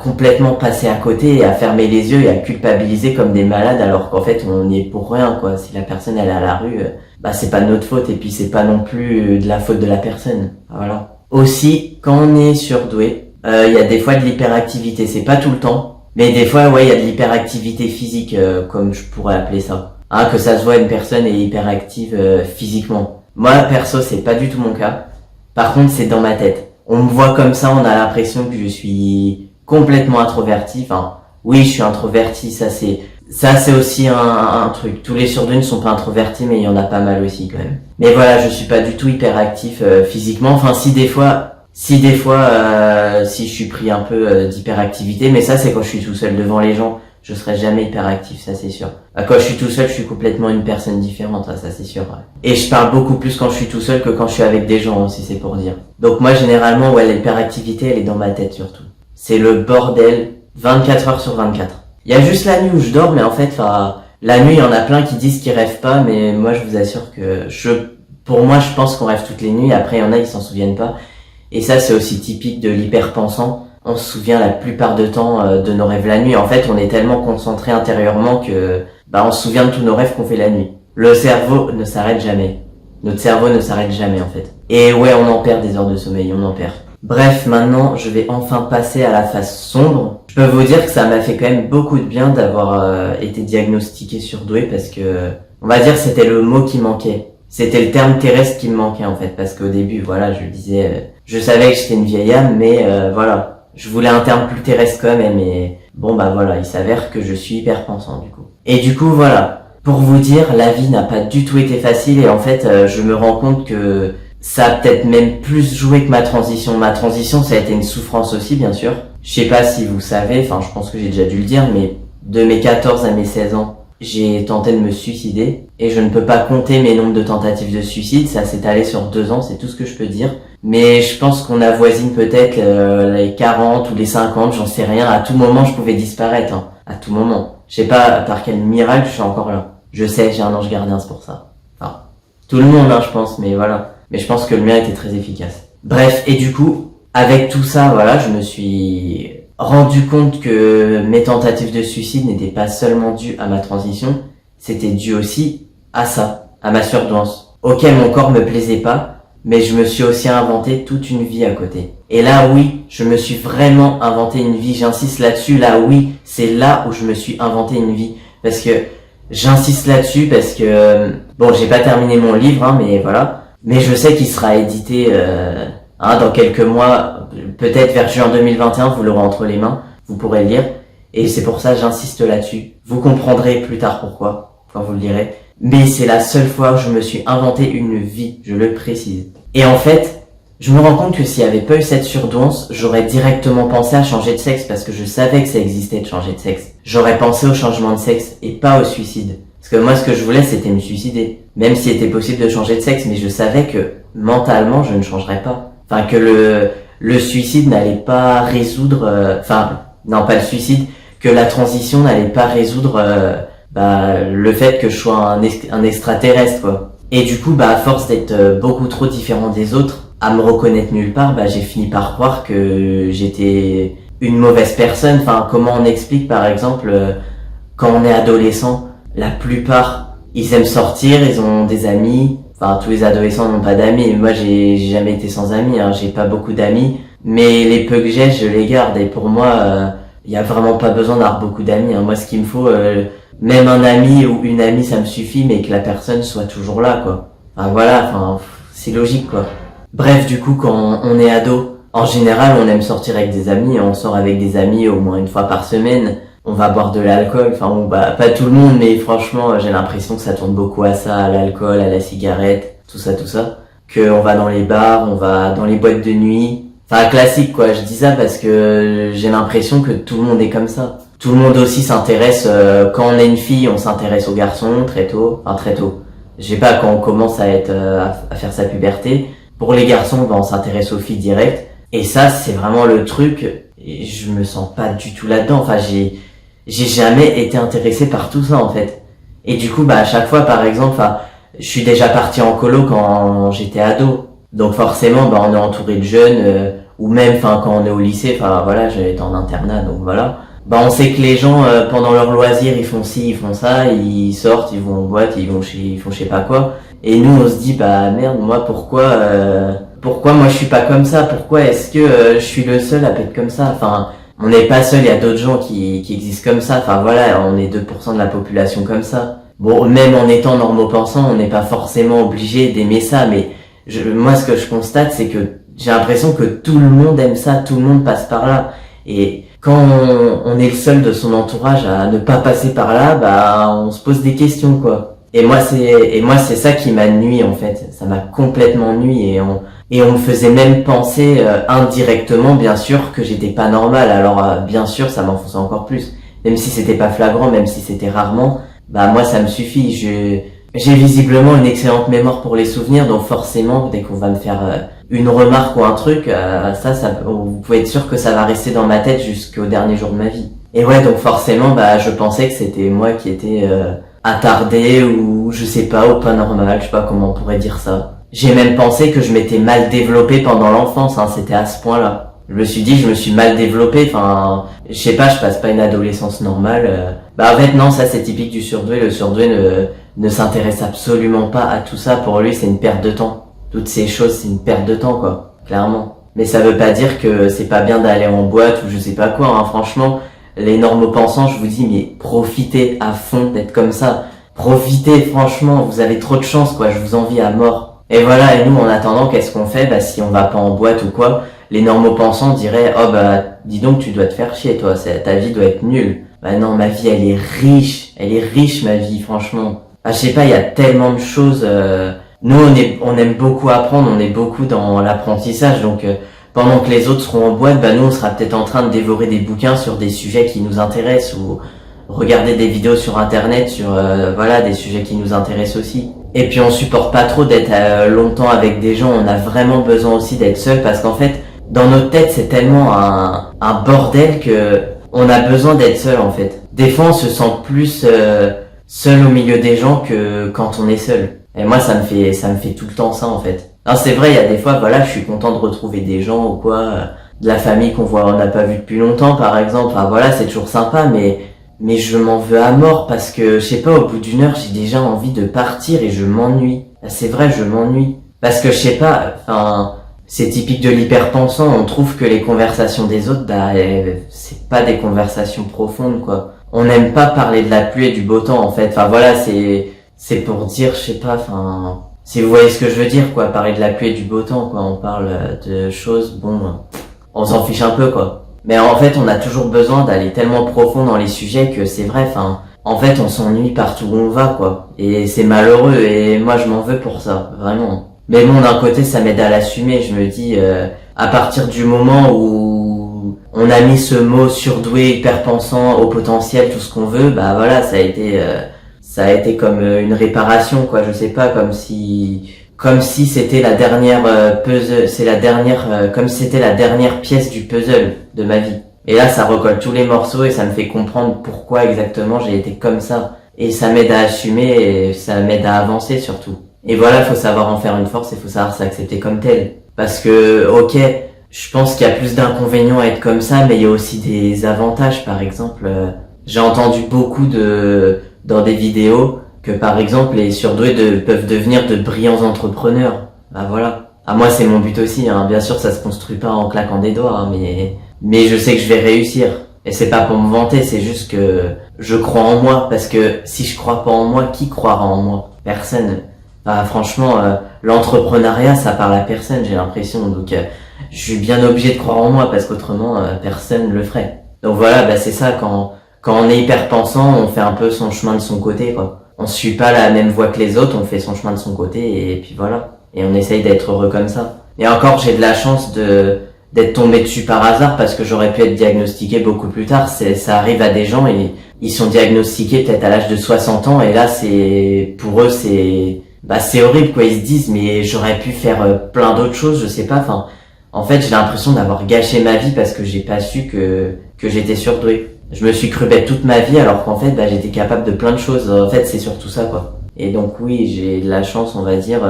complètement passer à côté et à fermer les yeux et à culpabiliser comme des malades alors qu'en fait on y est pour rien quoi. Si la personne elle est à la rue, bah c'est pas de notre faute et puis c'est pas non plus de la faute de la personne. Voilà. Aussi quand on est surdoué, il y a des fois de l'hyperactivité, c'est pas tout le temps. Mais des fois, ouais, il y a de l'hyperactivité physique, comme je pourrais appeler ça. Hein, que ça se voit, une personne est hyperactive physiquement. Moi, perso, c'est pas du tout mon cas. Par contre, c'est dans ma tête. On me voit comme ça, on a l'impression que je suis complètement introverti. Enfin, oui, je suis introverti, ça c'est aussi un truc. Tous les surdoués ne sont pas introvertis, mais il y en a pas mal aussi quand même. Mais voilà, je suis pas du tout hyperactif physiquement. Enfin, si des fois, si je suis pris un peu d'hyperactivité, mais ça c'est quand je suis tout seul devant les gens, je serai jamais hyperactif, ça c'est sûr. Quand je suis tout seul, je suis complètement une personne différente, ça c'est sûr. Ouais. Et je parle beaucoup plus quand je suis tout seul que quand je suis avec des gens, si c'est pour dire. Donc moi généralement, ouais, l'hyperactivité elle est dans ma tête surtout. C'est le bordel 24 heures sur 24. Il y a juste la nuit où je dors, mais en fait, la nuit il y en a plein qui disent qu'ils rêvent pas, mais moi je vous assure que pour moi je pense qu'on rêve toutes les nuits, après il y en a qui s'en souviennent pas. Et ça, c'est aussi typique de l'hyperpensant. On se souvient la plupart du temps de nos rêves la nuit. En fait, on est tellement concentré intérieurement que on se souvient de tous nos rêves qu'on fait la nuit. Le cerveau ne s'arrête jamais. Notre cerveau ne s'arrête jamais en fait. Et ouais, on en perd des heures de sommeil, on en perd. Bref, maintenant, je vais enfin passer à la phase sombre. Je peux vous dire que ça m'a fait quand même beaucoup de bien d'avoir été diagnostiqué surdoué parce que, on va dire, c'était le mot qui manquait. C'était le terme terrestre qui me manquait en fait, parce qu'au début, voilà, je disais, je savais que j'étais une vieille âme, mais voilà, je voulais un terme plus terrestre quand même, et bon voilà, il s'avère que je suis hyper pensant du coup. Et du coup voilà, pour vous dire, la vie n'a pas du tout été facile, et en fait, je me rends compte que ça a peut-être même plus joué que ma transition. Ma transition, ça a été une souffrance aussi, bien sûr. Je sais pas si vous savez, enfin je pense que j'ai déjà dû le dire, mais de mes 14 à mes 16 ans, j'ai tenté de me suicider et je ne peux pas compter mes nombres de tentatives de suicide, ça s'est allé sur 2 ans, c'est tout ce que je peux dire. Mais je pense qu'on avoisine peut-être les 40 ou les 50, j'en sais rien, à tout moment je pouvais disparaître, hein, à tout moment. Je sais pas par quel miracle je suis encore là. Je sais, j'ai un ange gardien, c'est pour ça. Enfin, tout le monde, hein, je pense, mais voilà. Mais je pense que le mien était très efficace. Bref, et du coup, avec tout ça, voilà, je me suis rendu compte que mes tentatives de suicide n'étaient pas seulement dues à ma transition, c'était dû aussi à ça, à ma surdouance. Ok, mon corps me plaisait pas, mais je me suis aussi inventé toute une vie à côté. Et là, oui, je me suis vraiment inventé une vie, j'insiste là-dessus, là, oui, c'est là où je me suis inventé une vie. Parce que, j'insiste là-dessus parce que, bon, j'ai pas terminé mon livre, hein, mais voilà. Mais je sais qu'il sera édité, dans quelques mois, peut-être vers juin 2021, vous l'aurez entre les mains, vous pourrez le lire. Et c'est pour ça que j'insiste là-dessus. Vous comprendrez plus tard pourquoi, quand vous le lirez. Mais c'est la seule fois où je me suis inventé une vie, je le précise. Et en fait, je me rends compte que s'il n'y avait pas eu cette surdouance, j'aurais directement pensé à changer de sexe parce que je savais que ça existait de changer de sexe. J'aurais pensé au changement de sexe et pas au suicide. Parce que moi, ce que je voulais, c'était me suicider. Même s'il était possible de changer de sexe, mais je savais que mentalement, je ne changerais pas. Enfin, que le suicide n'allait pas résoudre... non, pas le suicide, que la transition n'allait pas résoudre le fait que je sois un extraterrestre, quoi. Et du coup, à force d'être beaucoup trop différent des autres, à me reconnaître nulle part, j'ai fini par croire que j'étais une mauvaise personne. Enfin, comment on explique, par exemple, quand on est adolescent, la plupart ils aiment sortir, ils ont des amis. Enfin, tous les adolescents n'ont pas d'amis. Moi, j'ai jamais été sans amis, hein. J'ai pas beaucoup d'amis. Mais les peu que j'ai, je les garde. Et pour moi, y a vraiment pas besoin d'avoir beaucoup d'amis, hein. Moi, ce qu'il me faut, même un ami ou une amie, ça me suffit, mais que la personne soit toujours là, quoi. Enfin, voilà, enfin, c'est logique, quoi. Bref, du coup, quand on est ado, en général, on aime sortir avec des amis. On sort avec des amis au moins une fois par semaine. On va boire de l'alcool. Enfin, bon, bah, pas tout le monde, mais franchement, j'ai l'impression que ça tourne beaucoup à ça, à l'alcool, à la cigarette, tout ça, tout ça. Que on va dans les bars, on va dans les boîtes de nuit. Enfin, classique, quoi. Je dis ça parce que j'ai l'impression que tout le monde est comme ça. Tout le monde aussi s'intéresse, quand on est une fille, on s'intéresse aux garçons très tôt. Enfin, très tôt. Je sais pas, quand on commence à être, à faire sa puberté. Pour les garçons, bah, on s'intéresse aux filles direct. Et ça, c'est vraiment le truc. Et je me sens pas du tout là-dedans. Enfin, j'ai jamais été intéressé par tout ça, en fait. Et du coup, bah, à chaque fois, par exemple, enfin, je suis déjà parti en colo quand j'étais ado. Donc forcément, bah, on est entouré de jeunes, ou même, enfin, quand on est au lycée, enfin, voilà, j'étais en internat, donc voilà. Bah, on sait que les gens, pendant leur loisir, ils font ci, ils font ça, ils sortent, ils vont en boîte, ils font je sais pas quoi. Et nous, on se dit, bah, merde, moi, pourquoi moi je suis pas comme ça? Pourquoi est-ce que je suis le seul à être comme ça? Enfin, on n'est pas seul, il y a d'autres gens qui existent comme ça. Enfin voilà, on est 2% de la population comme ça. Bon, même en étant normopensant, on n'est pas forcément obligé d'aimer ça, mais moi ce que je constate, c'est que j'ai l'impression que tout le monde aime ça, tout le monde passe par là. Et quand on est le seul de son entourage à ne pas passer par là, bah on se pose des questions, quoi. Et moi c'est ça qui m'a nui, en fait. Ça m'a complètement nui, et on me faisait même penser, indirectement, bien sûr, que j'étais pas normal. Alors bien sûr, ça m'enfonçait encore plus. Même si c'était pas flagrant, même si c'était rarement, bah moi ça me suffit. J'ai visiblement une excellente mémoire pour les souvenirs, donc forcément, dès qu'on va me faire une remarque ou un truc, vous pouvez être sûr que ça va rester dans ma tête jusqu'au dernier jour de ma vie. Et ouais, donc forcément, bah je pensais que c'était moi qui étais attardé, ou je sais pas, ou pas normal, je sais pas comment on pourrait dire ça. J'ai même pensé que je m'étais mal développé pendant l'enfance, hein, c'était à ce point-là. Je me suis dit, je me suis mal développé, enfin, je sais pas, je passe pas une adolescence normale. Bah en fait non, ça c'est typique du surdoué. Le surdoué ne s'intéresse absolument pas à tout ça. Pour lui, c'est une perte de temps. Toutes ces choses, c'est une perte de temps, quoi, clairement. Mais ça veut pas dire que c'est pas bien d'aller en boîte ou je sais pas quoi, hein. Franchement, les normopensants, je vous dis, mais profitez à fond d'être comme ça. Profitez, franchement, vous avez trop de chance, quoi, je vous envie à mort. Et voilà, et nous, en attendant, qu'est-ce qu'on fait? Bah, si on va pas en boîte ou quoi, les normopensants diraient, oh bah, dis donc, tu dois te faire chier, toi, ta vie doit être nulle. Bah non, ma vie, elle est riche, ma vie, franchement. Ah, je sais pas, il y a tellement de choses, nous, on aime beaucoup apprendre, on est beaucoup dans l'apprentissage, donc, pendant que les autres seront en boîte, bah nous on sera peut-être en train de dévorer des bouquins sur des sujets qui nous intéressent, ou regarder des vidéos sur internet sur voilà, des sujets qui nous intéressent aussi. Et puis on supporte pas trop d'être longtemps avec des gens, on a vraiment besoin aussi d'être seul, parce qu'en fait dans notre tête c'est tellement un bordel que on a besoin d'être seul, en fait. Des fois on se sent plus seul au milieu des gens que quand on est seul. Et moi ça me fait tout le temps ça, en fait. Non, c'est vrai, il y a des fois, voilà, je suis content de retrouver des gens ou quoi, de la famille on n'a pas vu depuis longtemps, par exemple. Enfin, voilà, c'est toujours sympa, mais je m'en veux à mort parce que, je sais pas, au bout d'une heure, j'ai déjà envie de partir et je m'ennuie. C'est vrai, je m'ennuie. Parce que, je sais pas, enfin, c'est typique de l'hyperpensant, on trouve que les conversations des autres, bah, c'est pas des conversations profondes, quoi. On n'aime pas parler de la pluie et du beau temps, en fait. Enfin, voilà, c'est pour dire, je sais pas, enfin, si vous voyez ce que je veux dire, quoi, parler de la pluie et du beau temps, quoi, on parle de choses, bon, on s'en fiche un peu, quoi. Mais en fait, on a toujours besoin d'aller tellement profond dans les sujets que c'est vrai, enfin, en fait, on s'ennuie partout où on va, quoi. Et c'est malheureux, et moi, je m'en veux pour ça, vraiment. Mais bon, d'un côté, ça m'aide à l'assumer, je me dis, à partir du moment où on a mis ce mot surdoué, hyperpensant, au potentiel, tout ce qu'on veut, bah voilà, ça a été comme une réparation, quoi, je sais pas, comme si c'était la dernière puzzle, comme si c'était la dernière pièce du puzzle de ma vie. Et là, ça recolle tous les morceaux et ça me fait comprendre pourquoi exactement j'ai été comme ça. Et ça m'aide à assumer et ça m'aide à avancer, surtout. Et voilà, faut savoir en faire une force et faut savoir s'accepter comme tel. Parce que, ok, je pense qu'il y a plus d'inconvénients à être comme ça, mais il y a aussi des avantages. Par exemple, j'ai entendu beaucoup dans des vidéos, que par exemple les surdoués peuvent devenir de brillants entrepreneurs. Bah voilà. Ah moi c'est mon but aussi, hein. Bien sûr ça se construit pas en claquant des doigts, hein, mais je sais que je vais réussir. Et c'est pas pour me vanter, c'est juste que je crois en moi, parce que si je crois pas en moi, qui croira en moi? Personne. Bah franchement, l'entrepreneuriat ça parle à personne, j'ai l'impression, donc je suis bien obligé de croire en moi, parce qu'autrement personne le ferait. Donc voilà, bah c'est ça, quand on est hyper pensant, on fait un peu son chemin de son côté, quoi. On suit pas la même voie que les autres, on fait son chemin de son côté, et puis voilà. Et on essaye d'être heureux comme ça. Et encore, j'ai de la chance d'être tombé dessus par hasard, parce que j'aurais pu être diagnostiqué beaucoup plus tard. Ça arrive à des gens et ils sont diagnostiqués peut-être à l'âge de 60 ans, et là pour eux c'est horrible, quoi. Ils se disent, mais j'aurais pu faire plein d'autres choses, je sais pas, enfin, en fait, j'ai l'impression d'avoir gâché ma vie parce que j'ai pas su que j'étais surdoué. Je me suis cru bête toute ma vie alors qu'en fait, j'étais capable de plein de choses. En fait, c'est surtout ça, quoi. Et donc oui, j'ai de la chance, on va dire,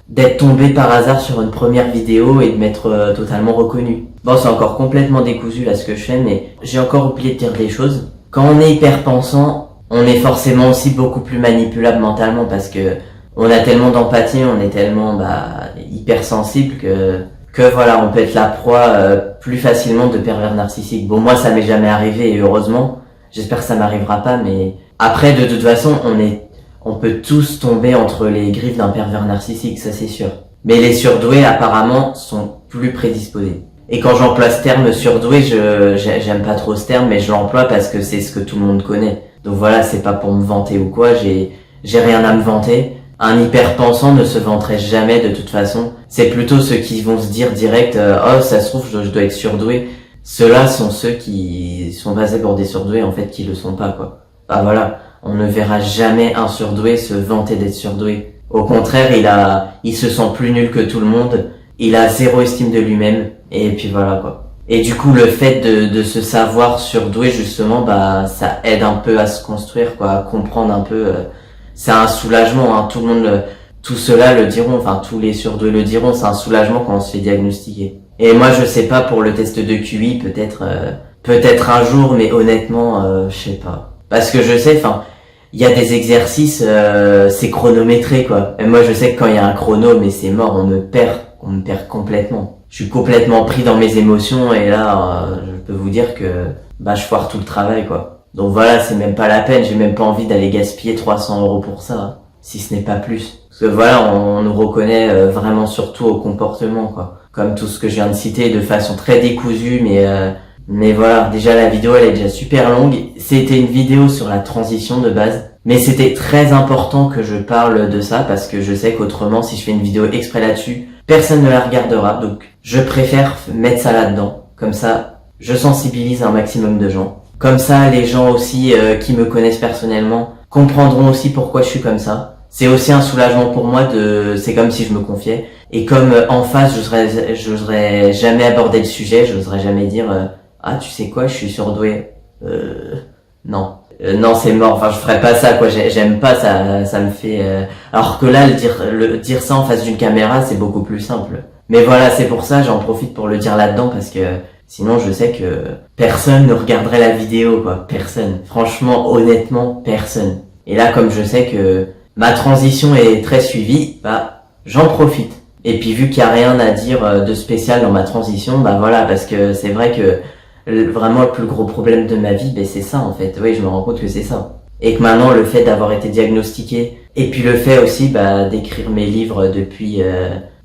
d'être tombé par hasard sur une première vidéo et de m'être totalement reconnu. Bon, c'est encore complètement décousu là ce que je fais, mais j'ai encore oublié de dire des choses. Quand on est hyper pensant, on est forcément aussi beaucoup plus manipulable mentalement parce que on a tellement d'empathie, on est tellement hyper sensible que voilà, on peut être la proie plus facilement de pervers narcissiques. Bon, moi ça m'est jamais arrivé et heureusement, j'espère que ça m'arrivera pas, mais après de toute façon, on peut tous tomber entre les griffes d'un pervers narcissique, ça c'est sûr. Mais les surdoués apparemment sont plus prédisposés. Et quand j'emploie ce terme surdoué, j'aime pas trop ce terme, mais je l'emploie parce que c'est ce que tout le monde connaît. Donc voilà, c'est pas pour me vanter ou quoi, j'ai rien à me vanter. Un hyper pensant ne se vanterait jamais de toute façon. C'est plutôt ceux qui vont se dire direct oh ça se trouve je dois être surdoué. Ceux-là sont ceux qui sont passés pour des surdoués en fait qui le sont pas, quoi. Bah voilà, on ne verra jamais un surdoué se vanter d'être surdoué. Au contraire, il se sent plus nul que tout le monde. Il a zéro estime de lui-même et puis voilà, quoi. Et du coup le fait de se savoir surdoué justement, ça aide un peu à se construire, quoi, à comprendre un peu. C'est un soulagement, hein. Tout cela le diront, enfin tous les surdoués le diront, c'est un soulagement quand on se fait diagnostiquer. Et moi je sais pas pour le test de QI, peut-être un jour, mais honnêtement je sais pas. Parce que je sais, enfin il y a des exercices, c'est chronométré, quoi. Et moi je sais que quand il y a un chrono, mais c'est mort, on me perd complètement. Je suis complètement pris dans mes émotions et là je peux vous dire que je foire tout le travail, quoi. Donc voilà, c'est même pas la peine, j'ai même pas envie d'aller gaspiller 300 € pour ça, hein, si ce n'est pas plus. Parce que voilà, on nous reconnaît vraiment surtout au comportement, quoi. Comme tout ce que je viens de citer de façon très décousue, mais voilà, déjà la vidéo elle est déjà super longue. C'était une vidéo sur la transition de base, mais c'était très important que je parle de ça parce que je sais qu'autrement, si je fais une vidéo exprès là-dessus, personne ne la regardera. Donc je préfère mettre ça là-dedans, comme ça, je sensibilise un maximum de gens. Comme ça, les gens aussi qui me connaissent personnellement comprendront aussi pourquoi je suis comme ça. C'est aussi un soulagement pour moi c'est comme si je me confiais. Et comme en face, j'oserais jamais aborder le sujet, j'oserais jamais dire ah tu sais quoi, je suis surdoué. Non. Non, c'est mort. Enfin, je ferais pas ça, quoi. J'aime pas ça me fait. Alors que là, dire ça en face d'une caméra, c'est beaucoup plus simple. Mais voilà, c'est pour ça, j'en profite pour le dire là-dedans parce que. Sinon, je sais que personne ne regarderait la vidéo, quoi. Personne. Franchement, honnêtement, personne. Et là, comme je sais que ma transition est très suivie, j'en profite. Et puis, vu qu'il n'y a rien à dire de spécial dans ma transition, voilà, parce que c'est vrai que vraiment le plus gros problème de ma vie, c'est ça, en fait. Oui, je me rends compte que c'est ça. Et que maintenant, le fait d'avoir été diagnostiqué, et puis le fait aussi, d'écrire mes livres depuis,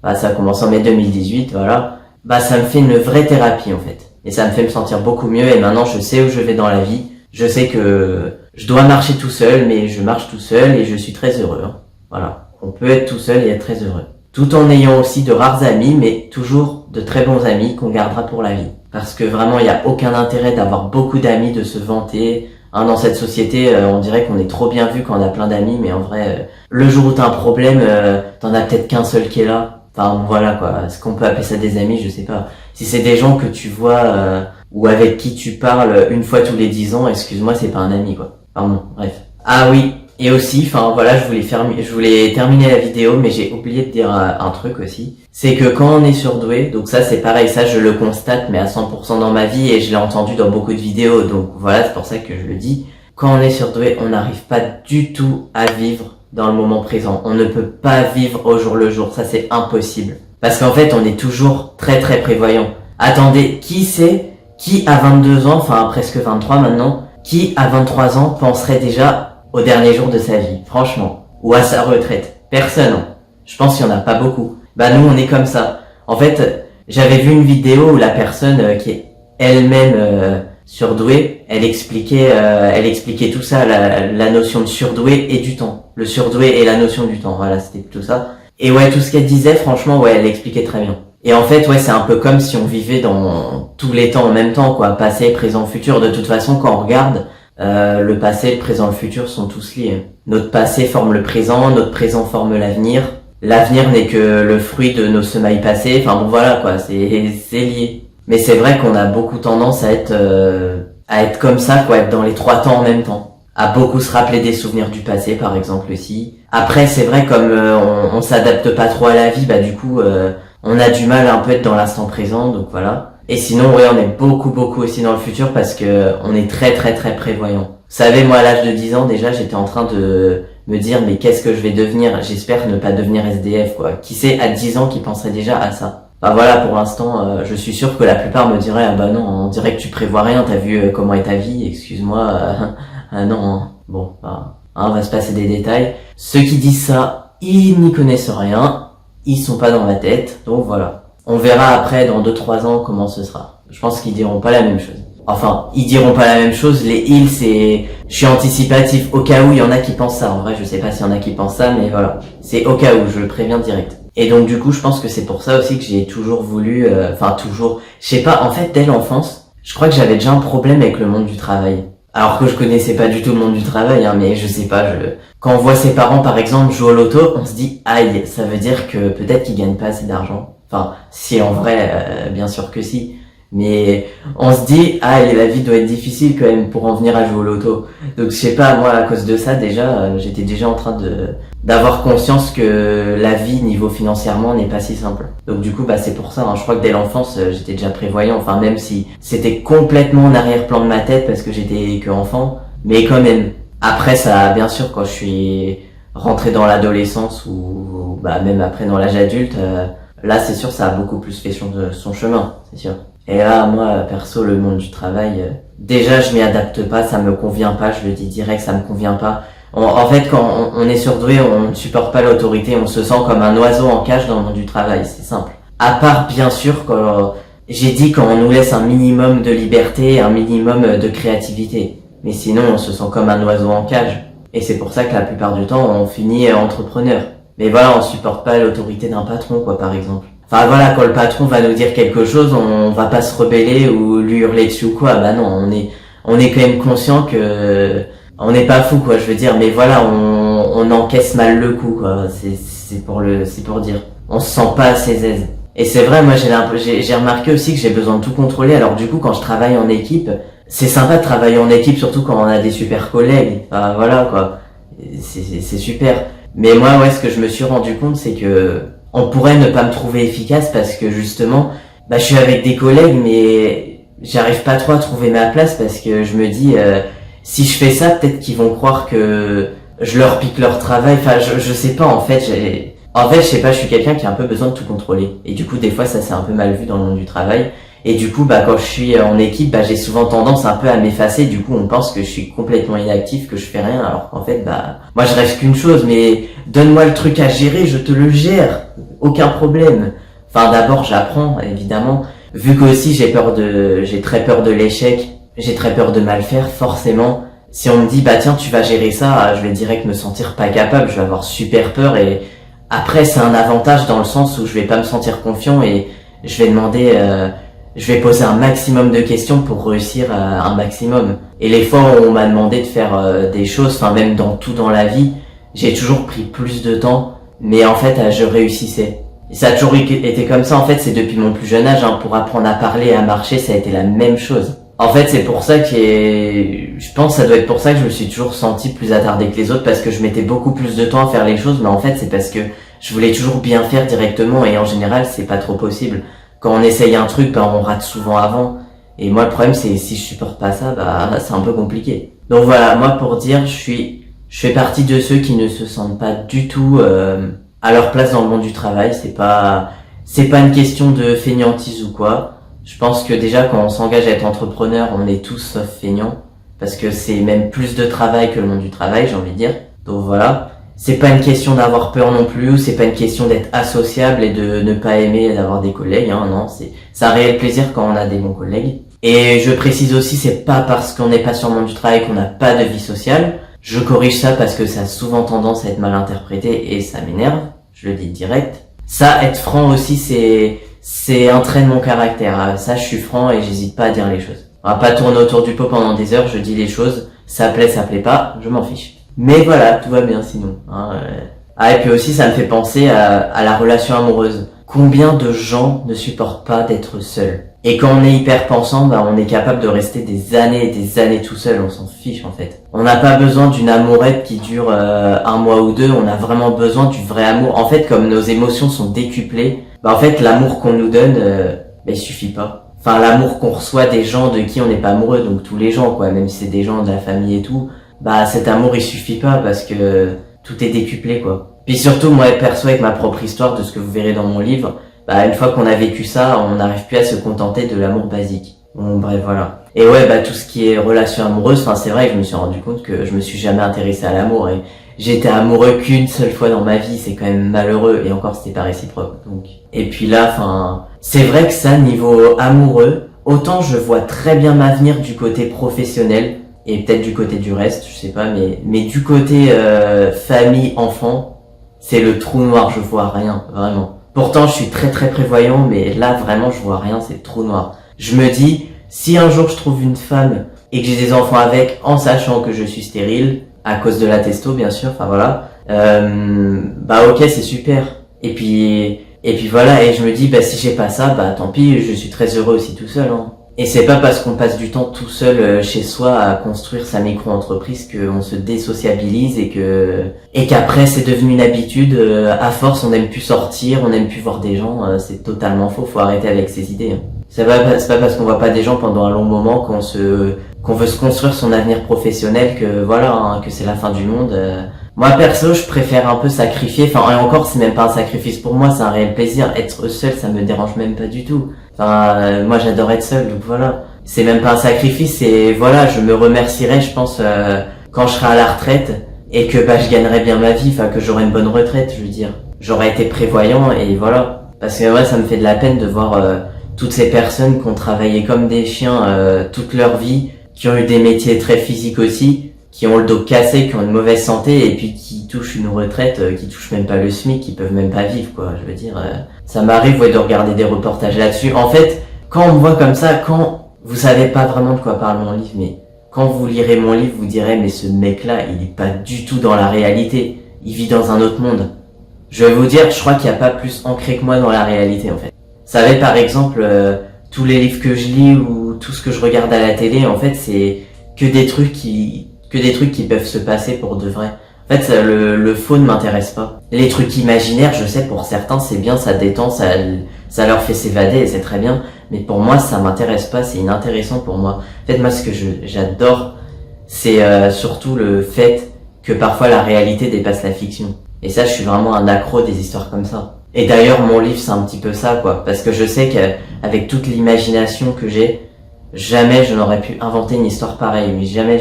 ça a commencé en mai 2018, voilà. Ça me fait une vraie thérapie en fait. Et ça me fait me sentir beaucoup mieux et maintenant je sais où je vais dans la vie. Je sais que je dois marcher tout seul, mais je marche tout seul et je suis très heureux. Hein. Voilà. On peut être tout seul et être très heureux. Tout en ayant aussi de rares amis, mais toujours de très bons amis qu'on gardera pour la vie. Parce que vraiment il n'y a aucun intérêt d'avoir beaucoup d'amis, de se vanter. Hein, dans cette société, on dirait qu'on est trop bien vu quand on a plein d'amis, mais en vrai, le jour où t'as un problème, t'en as peut-être qu'un seul qui est là. Enfin voilà quoi, est-ce qu'on peut appeler ça des amis, je sais pas. Si c'est des gens que tu vois ou avec qui tu parles une fois tous les 10 ans, excuse-moi, c'est pas un ami quoi. Pardon, bref. Ah oui, et aussi, enfin voilà, je voulais terminer la vidéo, mais j'ai oublié de dire un truc aussi. C'est que quand on est surdoué, donc ça c'est pareil, ça je le constate mais à 100% dans ma vie et je l'ai entendu dans beaucoup de vidéos, donc voilà, c'est pour ça que je le dis. Quand on est surdoué, on n'arrive pas du tout à vivre dans le moment présent. On ne peut pas vivre au jour le jour, ça c'est impossible. Parce qu'en fait, on est toujours très très prévoyant. Attendez, qui à 22 ans, enfin presque 23 maintenant, qui à 23 ans penserait déjà au dernier jour de sa vie, franchement, ou à sa retraite? Personne. Je pense qu'il y en a pas beaucoup. Bah nous, on est comme ça. En fait, j'avais vu une vidéo où la personne qui est elle-même surdouée, elle expliquait tout ça, la notion de surdoué et du temps. Le surdoué et la notion du temps, voilà, c'était tout ça. Et ouais, tout ce qu'elle disait, franchement, ouais, elle expliquait très bien. Et en fait, ouais, c'est un peu comme si on vivait dans tous les temps en même temps, quoi. Passé, présent, futur. De toute façon, quand on regarde, le passé, le présent, le futur sont tous liés. Notre passé forme le présent, notre présent forme l'avenir. L'avenir n'est que le fruit de nos semailles passées. Enfin bon, voilà, quoi. C'est lié. Mais c'est vrai qu'on a beaucoup tendance à être comme ça, quoi. Être dans les trois temps en même temps. À beaucoup se rappeler des souvenirs du passé, par exemple, aussi. Après, c'est vrai, comme on s'adapte pas trop à la vie, bah du coup, on a du mal à un peu être dans l'instant présent, donc voilà. Et sinon, ouais, on est beaucoup aussi dans le futur parce que on est très prévoyant. Vous savez, moi, à l'âge de 10 ans, déjà, j'étais en train de me dire, mais qu'est-ce que je vais devenir? J'espère ne pas devenir SDF, quoi. Qui sait, à 10 ans, qui penserait déjà à ça? Bah voilà, pour l'instant, je suis sûr que la plupart me diraient, ah bah non, on dirait que tu prévois rien, t'as vu comment est ta vie, excuse-moi, ah non, hein. Bon, bah, on va se passer des détails. Ceux qui disent ça, ils n'y connaissent rien, ils sont pas dans ma tête, donc voilà. On verra après, dans 2-3 ans, comment ce sera. Je pense qu'ils diront pas la même chose. Enfin, ils diront pas la même chose, les ils, c'est... Je suis anticipatif, au cas où il y en a qui pensent ça. En vrai, je sais pas s'il y en a qui pensent ça, mais voilà. C'est au cas où, je le préviens direct. Et donc du coup, je pense que c'est pour ça aussi que j'ai toujours voulu... toujours... Je sais pas, en fait, dès l'enfance, je crois que j'avais déjà un problème avec le monde du travail. Alors que je connaissais pas du tout le monde du travail, hein, mais je sais pas, quand on voit ses parents, par exemple, jouer au loto, on se dit, aïe, ça veut dire que peut-être qu'ils gagnent pas assez d'argent. Enfin, si en vrai, bien sûr que si. Mais on se dit, aïe, la vie doit être difficile quand même pour en venir à jouer au loto. Donc je sais pas, moi, à cause de ça, déjà, j'étais déjà en train d'avoir conscience que la vie, niveau financièrement, n'est pas si simple. Donc du coup, bah c'est pour ça, hein, je crois que dès l'enfance, j'étais déjà prévoyant, enfin même si c'était complètement en arrière-plan de ma tête parce que j'étais que enfant, mais quand même. Après ça, bien sûr, quand je suis rentré dans l'adolescence ou bah même après dans l'âge adulte, là c'est sûr ça a beaucoup plus fait son chemin, c'est sûr. Et là, moi, perso, le monde du travail, déjà je m'y adapte pas, ça me convient pas, je le dis direct, ça me convient pas. En fait, quand on est surdoué, on ne supporte pas l'autorité, on se sent comme un oiseau en cage dans le monde du travail, c'est simple. À part, bien sûr, quand on nous laisse un minimum de liberté, un minimum de créativité. Mais sinon, on se sent comme un oiseau en cage. Et c'est pour ça que la plupart du temps, on finit entrepreneur. Mais voilà, on supporte pas l'autorité d'un patron, quoi, par exemple. Enfin voilà, quand le patron va nous dire quelque chose, on va pas se rebeller ou lui hurler dessus ou quoi. Bah non, on est quand même conscient que on n'est pas fou, quoi, je veux dire, mais voilà, on encaisse mal le coup, quoi. C'est pour dire. On se sent pas assez aise. Et c'est vrai, moi j'ai remarqué aussi que j'ai besoin de tout contrôler. Alors du coup, quand je travaille en équipe, c'est sympa de travailler en équipe, surtout quand on a des super collègues. Enfin voilà, quoi. C'est super. Mais moi, ouais, ce que je me suis rendu compte, c'est que on pourrait ne pas me trouver efficace parce que justement, bah je suis avec des collègues, mais j'arrive pas trop à trouver ma place parce que je me dis si je fais ça, peut-être qu'ils vont croire que je leur pique leur travail. Enfin, je sais pas, en fait, je sais pas, je suis quelqu'un qui a un peu besoin de tout contrôler. Et du coup, des fois, ça c'est un peu mal vu dans le monde du travail. Et du coup, bah, quand je suis en équipe, bah, j'ai souvent tendance un peu à m'effacer. Du coup, on pense que je suis complètement inactif, que je fais rien. Alors qu'en fait, bah, moi, je rêve qu'une chose, mais donne-moi le truc à gérer, je te le gère. Aucun problème. Enfin, d'abord, j'apprends, évidemment. Vu que aussi, j'ai très peur de l'échec, j'ai très peur de mal faire, forcément. Si on me dit, bah, tiens, tu vas gérer ça, je vais direct me sentir pas capable, je vais avoir super peur et après, c'est un avantage dans le sens où je vais pas me sentir confiant et je vais demander, je vais poser un maximum de questions pour réussir un maximum. Et les fois où on m'a demandé de faire des choses, enfin même dans tout dans la vie, j'ai toujours pris plus de temps, mais en fait je réussissais. Et ça a toujours été comme ça, en fait c'est depuis mon plus jeune âge, hein, pour apprendre à parler et à marcher, ça a été la même chose. En fait c'est pour ça je pense que ça doit être pour ça que je me suis toujours senti plus attardé que les autres, parce que je mettais beaucoup plus de temps à faire les choses, mais en fait c'est parce que je voulais toujours bien faire directement et en général c'est pas trop possible. Quand on essaye un truc, bah, on rate souvent avant. Et moi, le problème, c'est si je supporte pas ça, bah, c'est un peu compliqué. Donc voilà, moi, pour dire, je suis Je fais partie de ceux qui ne se sentent pas du tout à leur place dans le monde du travail. C'est pas une question de fainéantise ou quoi. Je pense que déjà quand on s'engage à être entrepreneur, on est tous sauf feignants parce que c'est même plus de travail que le monde du travail, j'ai envie de dire. Donc voilà. C'est pas une question d'avoir peur non plus, c'est pas une question d'être associable et de ne pas aimer d'avoir des collègues, hein, non, c'est un réel plaisir quand on a des bons collègues. Et je précise aussi, c'est pas parce qu'on n'est pas sur le monde du travail qu'on n'a pas de vie sociale. Je corrige ça parce que ça a souvent tendance à être mal interprété et ça m'énerve, je le dis direct. Ça, être franc aussi, c'est un trait de mon caractère. Ça, je suis franc et j'hésite pas à dire les choses. On va pas tourner autour du pot pendant des heures, je dis les choses, ça plaît pas, je m'en fiche. Mais voilà, tout va bien sinon. Ah, et puis aussi, ça me fait penser à la relation amoureuse. Combien de gens ne supportent pas d'être seuls? Et quand on est hyper pensant, bah, on est capable de rester des années et des années tout seul, on s'en fiche en fait. On n'a pas besoin d'une amourette qui dure un mois ou deux, on a vraiment besoin du vrai amour. En fait, comme nos émotions sont décuplées, bah en fait, l'amour qu'on nous donne, bah, il suffit pas. Enfin, l'amour qu'on reçoit des gens de qui on n'est pas amoureux, donc tous les gens quoi, même si c'est des gens de la famille et tout, bah cet amour il suffit pas parce que tout est décuplé quoi. Puis surtout moi perso avec ma propre histoire de ce que vous verrez dans mon livre, bah une fois qu'on a vécu ça, on n'arrive plus à se contenter de l'amour basique. Bon bref voilà. Et ouais bah tout ce qui est relation amoureuse, enfin c'est vrai que je me suis rendu compte que je me suis jamais intéressé à l'amour et j'ai été amoureux qu'une seule fois dans ma vie, c'est quand même malheureux et encore c'était pas réciproque. Donc et puis là enfin c'est vrai que ça niveau amoureux, autant je vois très bien m'avenir du côté professionnel et peut-être du côté du reste, je sais pas, mais du côté famille, enfant, c'est le trou noir, je vois rien, vraiment. Pourtant, je suis très très prévoyant, mais là, vraiment, je vois rien, c'est le trou noir. Je me dis, si un jour je trouve une femme et que j'ai des enfants avec, en sachant que je suis stérile, à cause de la testo, bien sûr, enfin voilà, bah ok, c'est super. Et puis voilà, et je me dis, bah si j'ai pas ça, bah tant pis, je suis très heureux aussi tout seul, hein. Et c'est pas parce qu'on passe du temps tout seul chez soi à construire sa micro-entreprise qu'on se désociabilise et qu'après c'est devenu une habitude. À force, on n'aime plus sortir, on n'aime plus voir des gens. C'est totalement faux. Faut arrêter avec ces idées. Hein. C'est pas parce qu'on voit pas des gens pendant un long moment qu'on veut se construire son avenir professionnel que voilà hein, que c'est la fin du monde. Moi perso, je préfère un peu sacrifier. Enfin, et encore, c'est même pas un sacrifice pour moi, c'est un réel plaisir. Être seul, ça me dérange même pas du tout. Enfin, moi j'adore être seul, donc voilà. C'est même pas un sacrifice, et voilà, je me remercierai, je pense, quand je serai à la retraite et que bah je gagnerai bien ma vie, enfin que j'aurai une bonne retraite, je veux dire. J'aurais été prévoyant et voilà. Parce que ouais, ça me fait de la peine de voir toutes ces personnes qui ont travaillé comme des chiens toute leur vie, qui ont eu des métiers très physiques aussi, qui ont le dos cassé, qui ont une mauvaise santé et puis qui touchent une retraite, qui touchent même pas le SMIC, qui peuvent même pas vivre quoi. Je veux dire, ça m'arrive ouais, de regarder des reportages là-dessus. En fait, quand on me voit comme ça, quand vous savez pas vraiment de quoi parle mon livre, mais quand vous lirez mon livre, vous direz mais ce mec-là, il est pas du tout dans la réalité. Il vit dans un autre monde. Je vais vous dire, je crois qu'il y a pas plus ancré que moi dans la réalité en fait. Vous savez par exemple, tous les livres que je lis ou tout ce que je regarde à la télé, en fait, c'est que des trucs qui peuvent se passer pour de vrai. En fait, le faux ne m'intéresse pas. Les trucs imaginaires, je sais, pour certains, c'est bien, ça détend, ça leur fait s'évader et c'est très bien. Mais pour moi, ça m'intéresse pas, c'est inintéressant pour moi. En fait, moi, ce que j'adore, c'est surtout le fait que parfois la réalité dépasse la fiction. Et ça, je suis vraiment un accro des histoires comme ça. Et d'ailleurs, mon livre, c'est un petit peu ça, quoi. Parce que je sais qu'avec toute l'imagination que j'ai, jamais je n'aurais pu inventer une histoire pareille, mais jamais.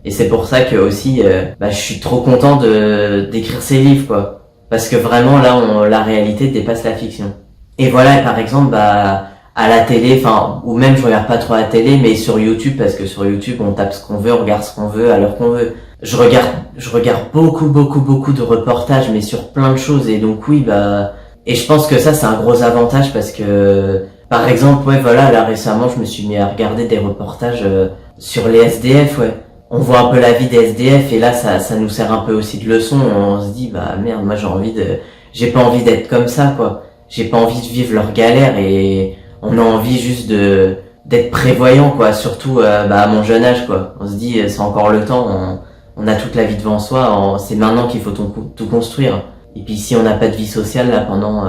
Et c'est pour ça que aussi, je suis trop content d'écrire ces livres, quoi. Parce que vraiment, là, la réalité dépasse la fiction. Et voilà, par exemple, à la télé, enfin, ou même je regarde pas trop la télé, mais sur YouTube, parce que sur YouTube, on tape ce qu'on veut, on regarde ce qu'on veut, à l'heure qu'on veut. Je regarde beaucoup de reportages, mais sur plein de choses, et donc oui, et je pense que ça, c'est un gros avantage parce que, par exemple, ouais, voilà, là, récemment, je me suis mis à regarder des reportages sur les SDF, ouais. On voit un peu la vie des SDF, et là, ça nous sert un peu aussi de leçon, on se dit, merde, moi, j'ai pas envie d'être comme ça, quoi. J'ai pas envie de vivre leur galère, et on a envie juste d'être prévoyant, quoi, surtout, à mon jeune âge, quoi. On se dit, c'est encore le temps, on a toute la vie devant soi, c'est maintenant qu'il faut tout construire. Et puis si on n'a pas de vie sociale là pendant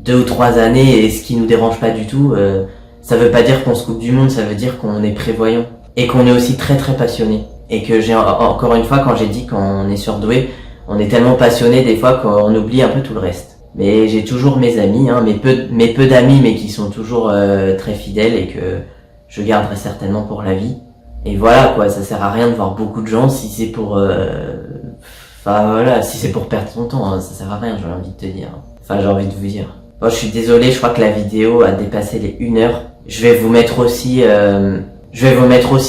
2 ou 3 années, et ce qui nous dérange pas du tout, ça veut pas dire qu'on se coupe du monde, ça veut dire qu'on est prévoyant. Et qu'on est aussi très passionné. et que encore une fois, quand j'ai dit qu'on est surdoué, on est tellement passionné des fois qu'on oublie un peu tout le reste. Mais j'ai toujours mes amis, hein, mes peu d'amis, mais qui sont toujours très fidèles et que je garderai certainement pour la vie. Et voilà quoi, ça sert à rien de voir beaucoup de gens si c'est pour, enfin voilà, si c'est pour perdre son temps, hein, ça sert à rien, j'ai envie de te dire. Enfin j'ai envie de vous dire. Bon, je suis désolé, je crois que la vidéo a dépassé les 1 heure. Je vais vous mettre aussi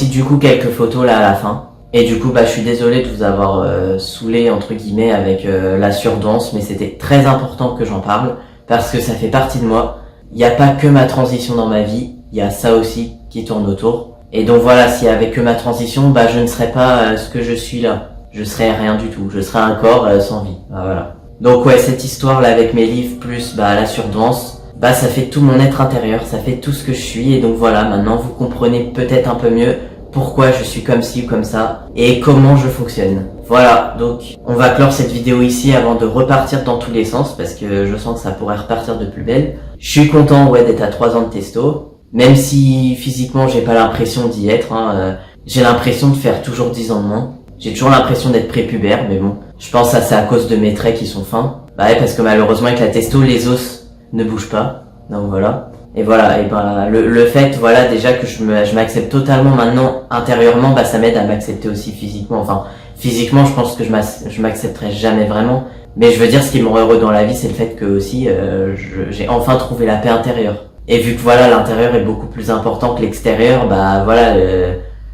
du coup quelques photos là à la fin. Et du coup, je suis désolé de vous avoir saoulé entre guillemets avec la surdance, mais c'était très important que j'en parle parce que ça fait partie de moi. Il n'y a pas que ma transition dans ma vie, il y a ça aussi qui tourne autour. Et donc voilà, s'il y avait que ma transition, je ne serais pas ce que je suis là. Je serais rien du tout. Je serais un corps sans vie. Voilà. Donc ouais, cette histoire là avec mes livres plus la surdance, ça fait tout mon être intérieur, ça fait tout ce que je suis. Et donc voilà, maintenant vous comprenez peut-être un peu mieux pourquoi je suis comme ci ou comme ça et comment je fonctionne. Voilà, donc on va clore cette vidéo ici avant de repartir dans tous les sens parce que je sens que ça pourrait repartir de plus belle. Je suis content d'être à 3 ans de testo, même si physiquement j'ai pas l'impression d'y être. J'ai l'impression de faire toujours 10 ans de moins. J'ai toujours l'impression d'être prépubère, mais bon, je pense que c'est à cause de mes traits qui sont fins. Ouais, parce que malheureusement avec la testo, les os ne bougent pas. Donc voilà. Et voilà, le fait, voilà, déjà que je m'accepte totalement maintenant intérieurement, ça m'aide à m'accepter aussi physiquement. Enfin, physiquement, je pense que je m'accepterai jamais vraiment. Mais je veux dire, ce qui me rend heureux dans la vie, c'est le fait que aussi, j'ai enfin trouvé la paix intérieure. Et vu que voilà, l'intérieur est beaucoup plus important que l'extérieur, voilà,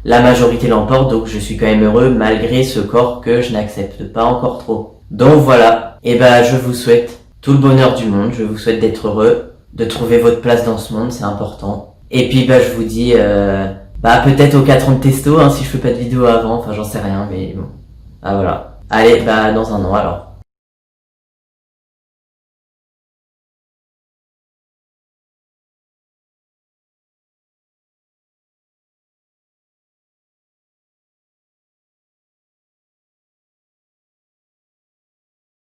la majorité l'emporte, donc je suis quand même heureux malgré ce corps que je n'accepte pas encore trop. Donc voilà, et je vous souhaite tout le bonheur du monde, je vous souhaite d'être heureux, de trouver votre place dans ce monde, c'est important. Et puis je vous dis, peut-être aux 4 ans de testo, si je fais pas de vidéo avant, enfin j'en sais rien, mais bon. Ah voilà. Allez, dans 1 an alors.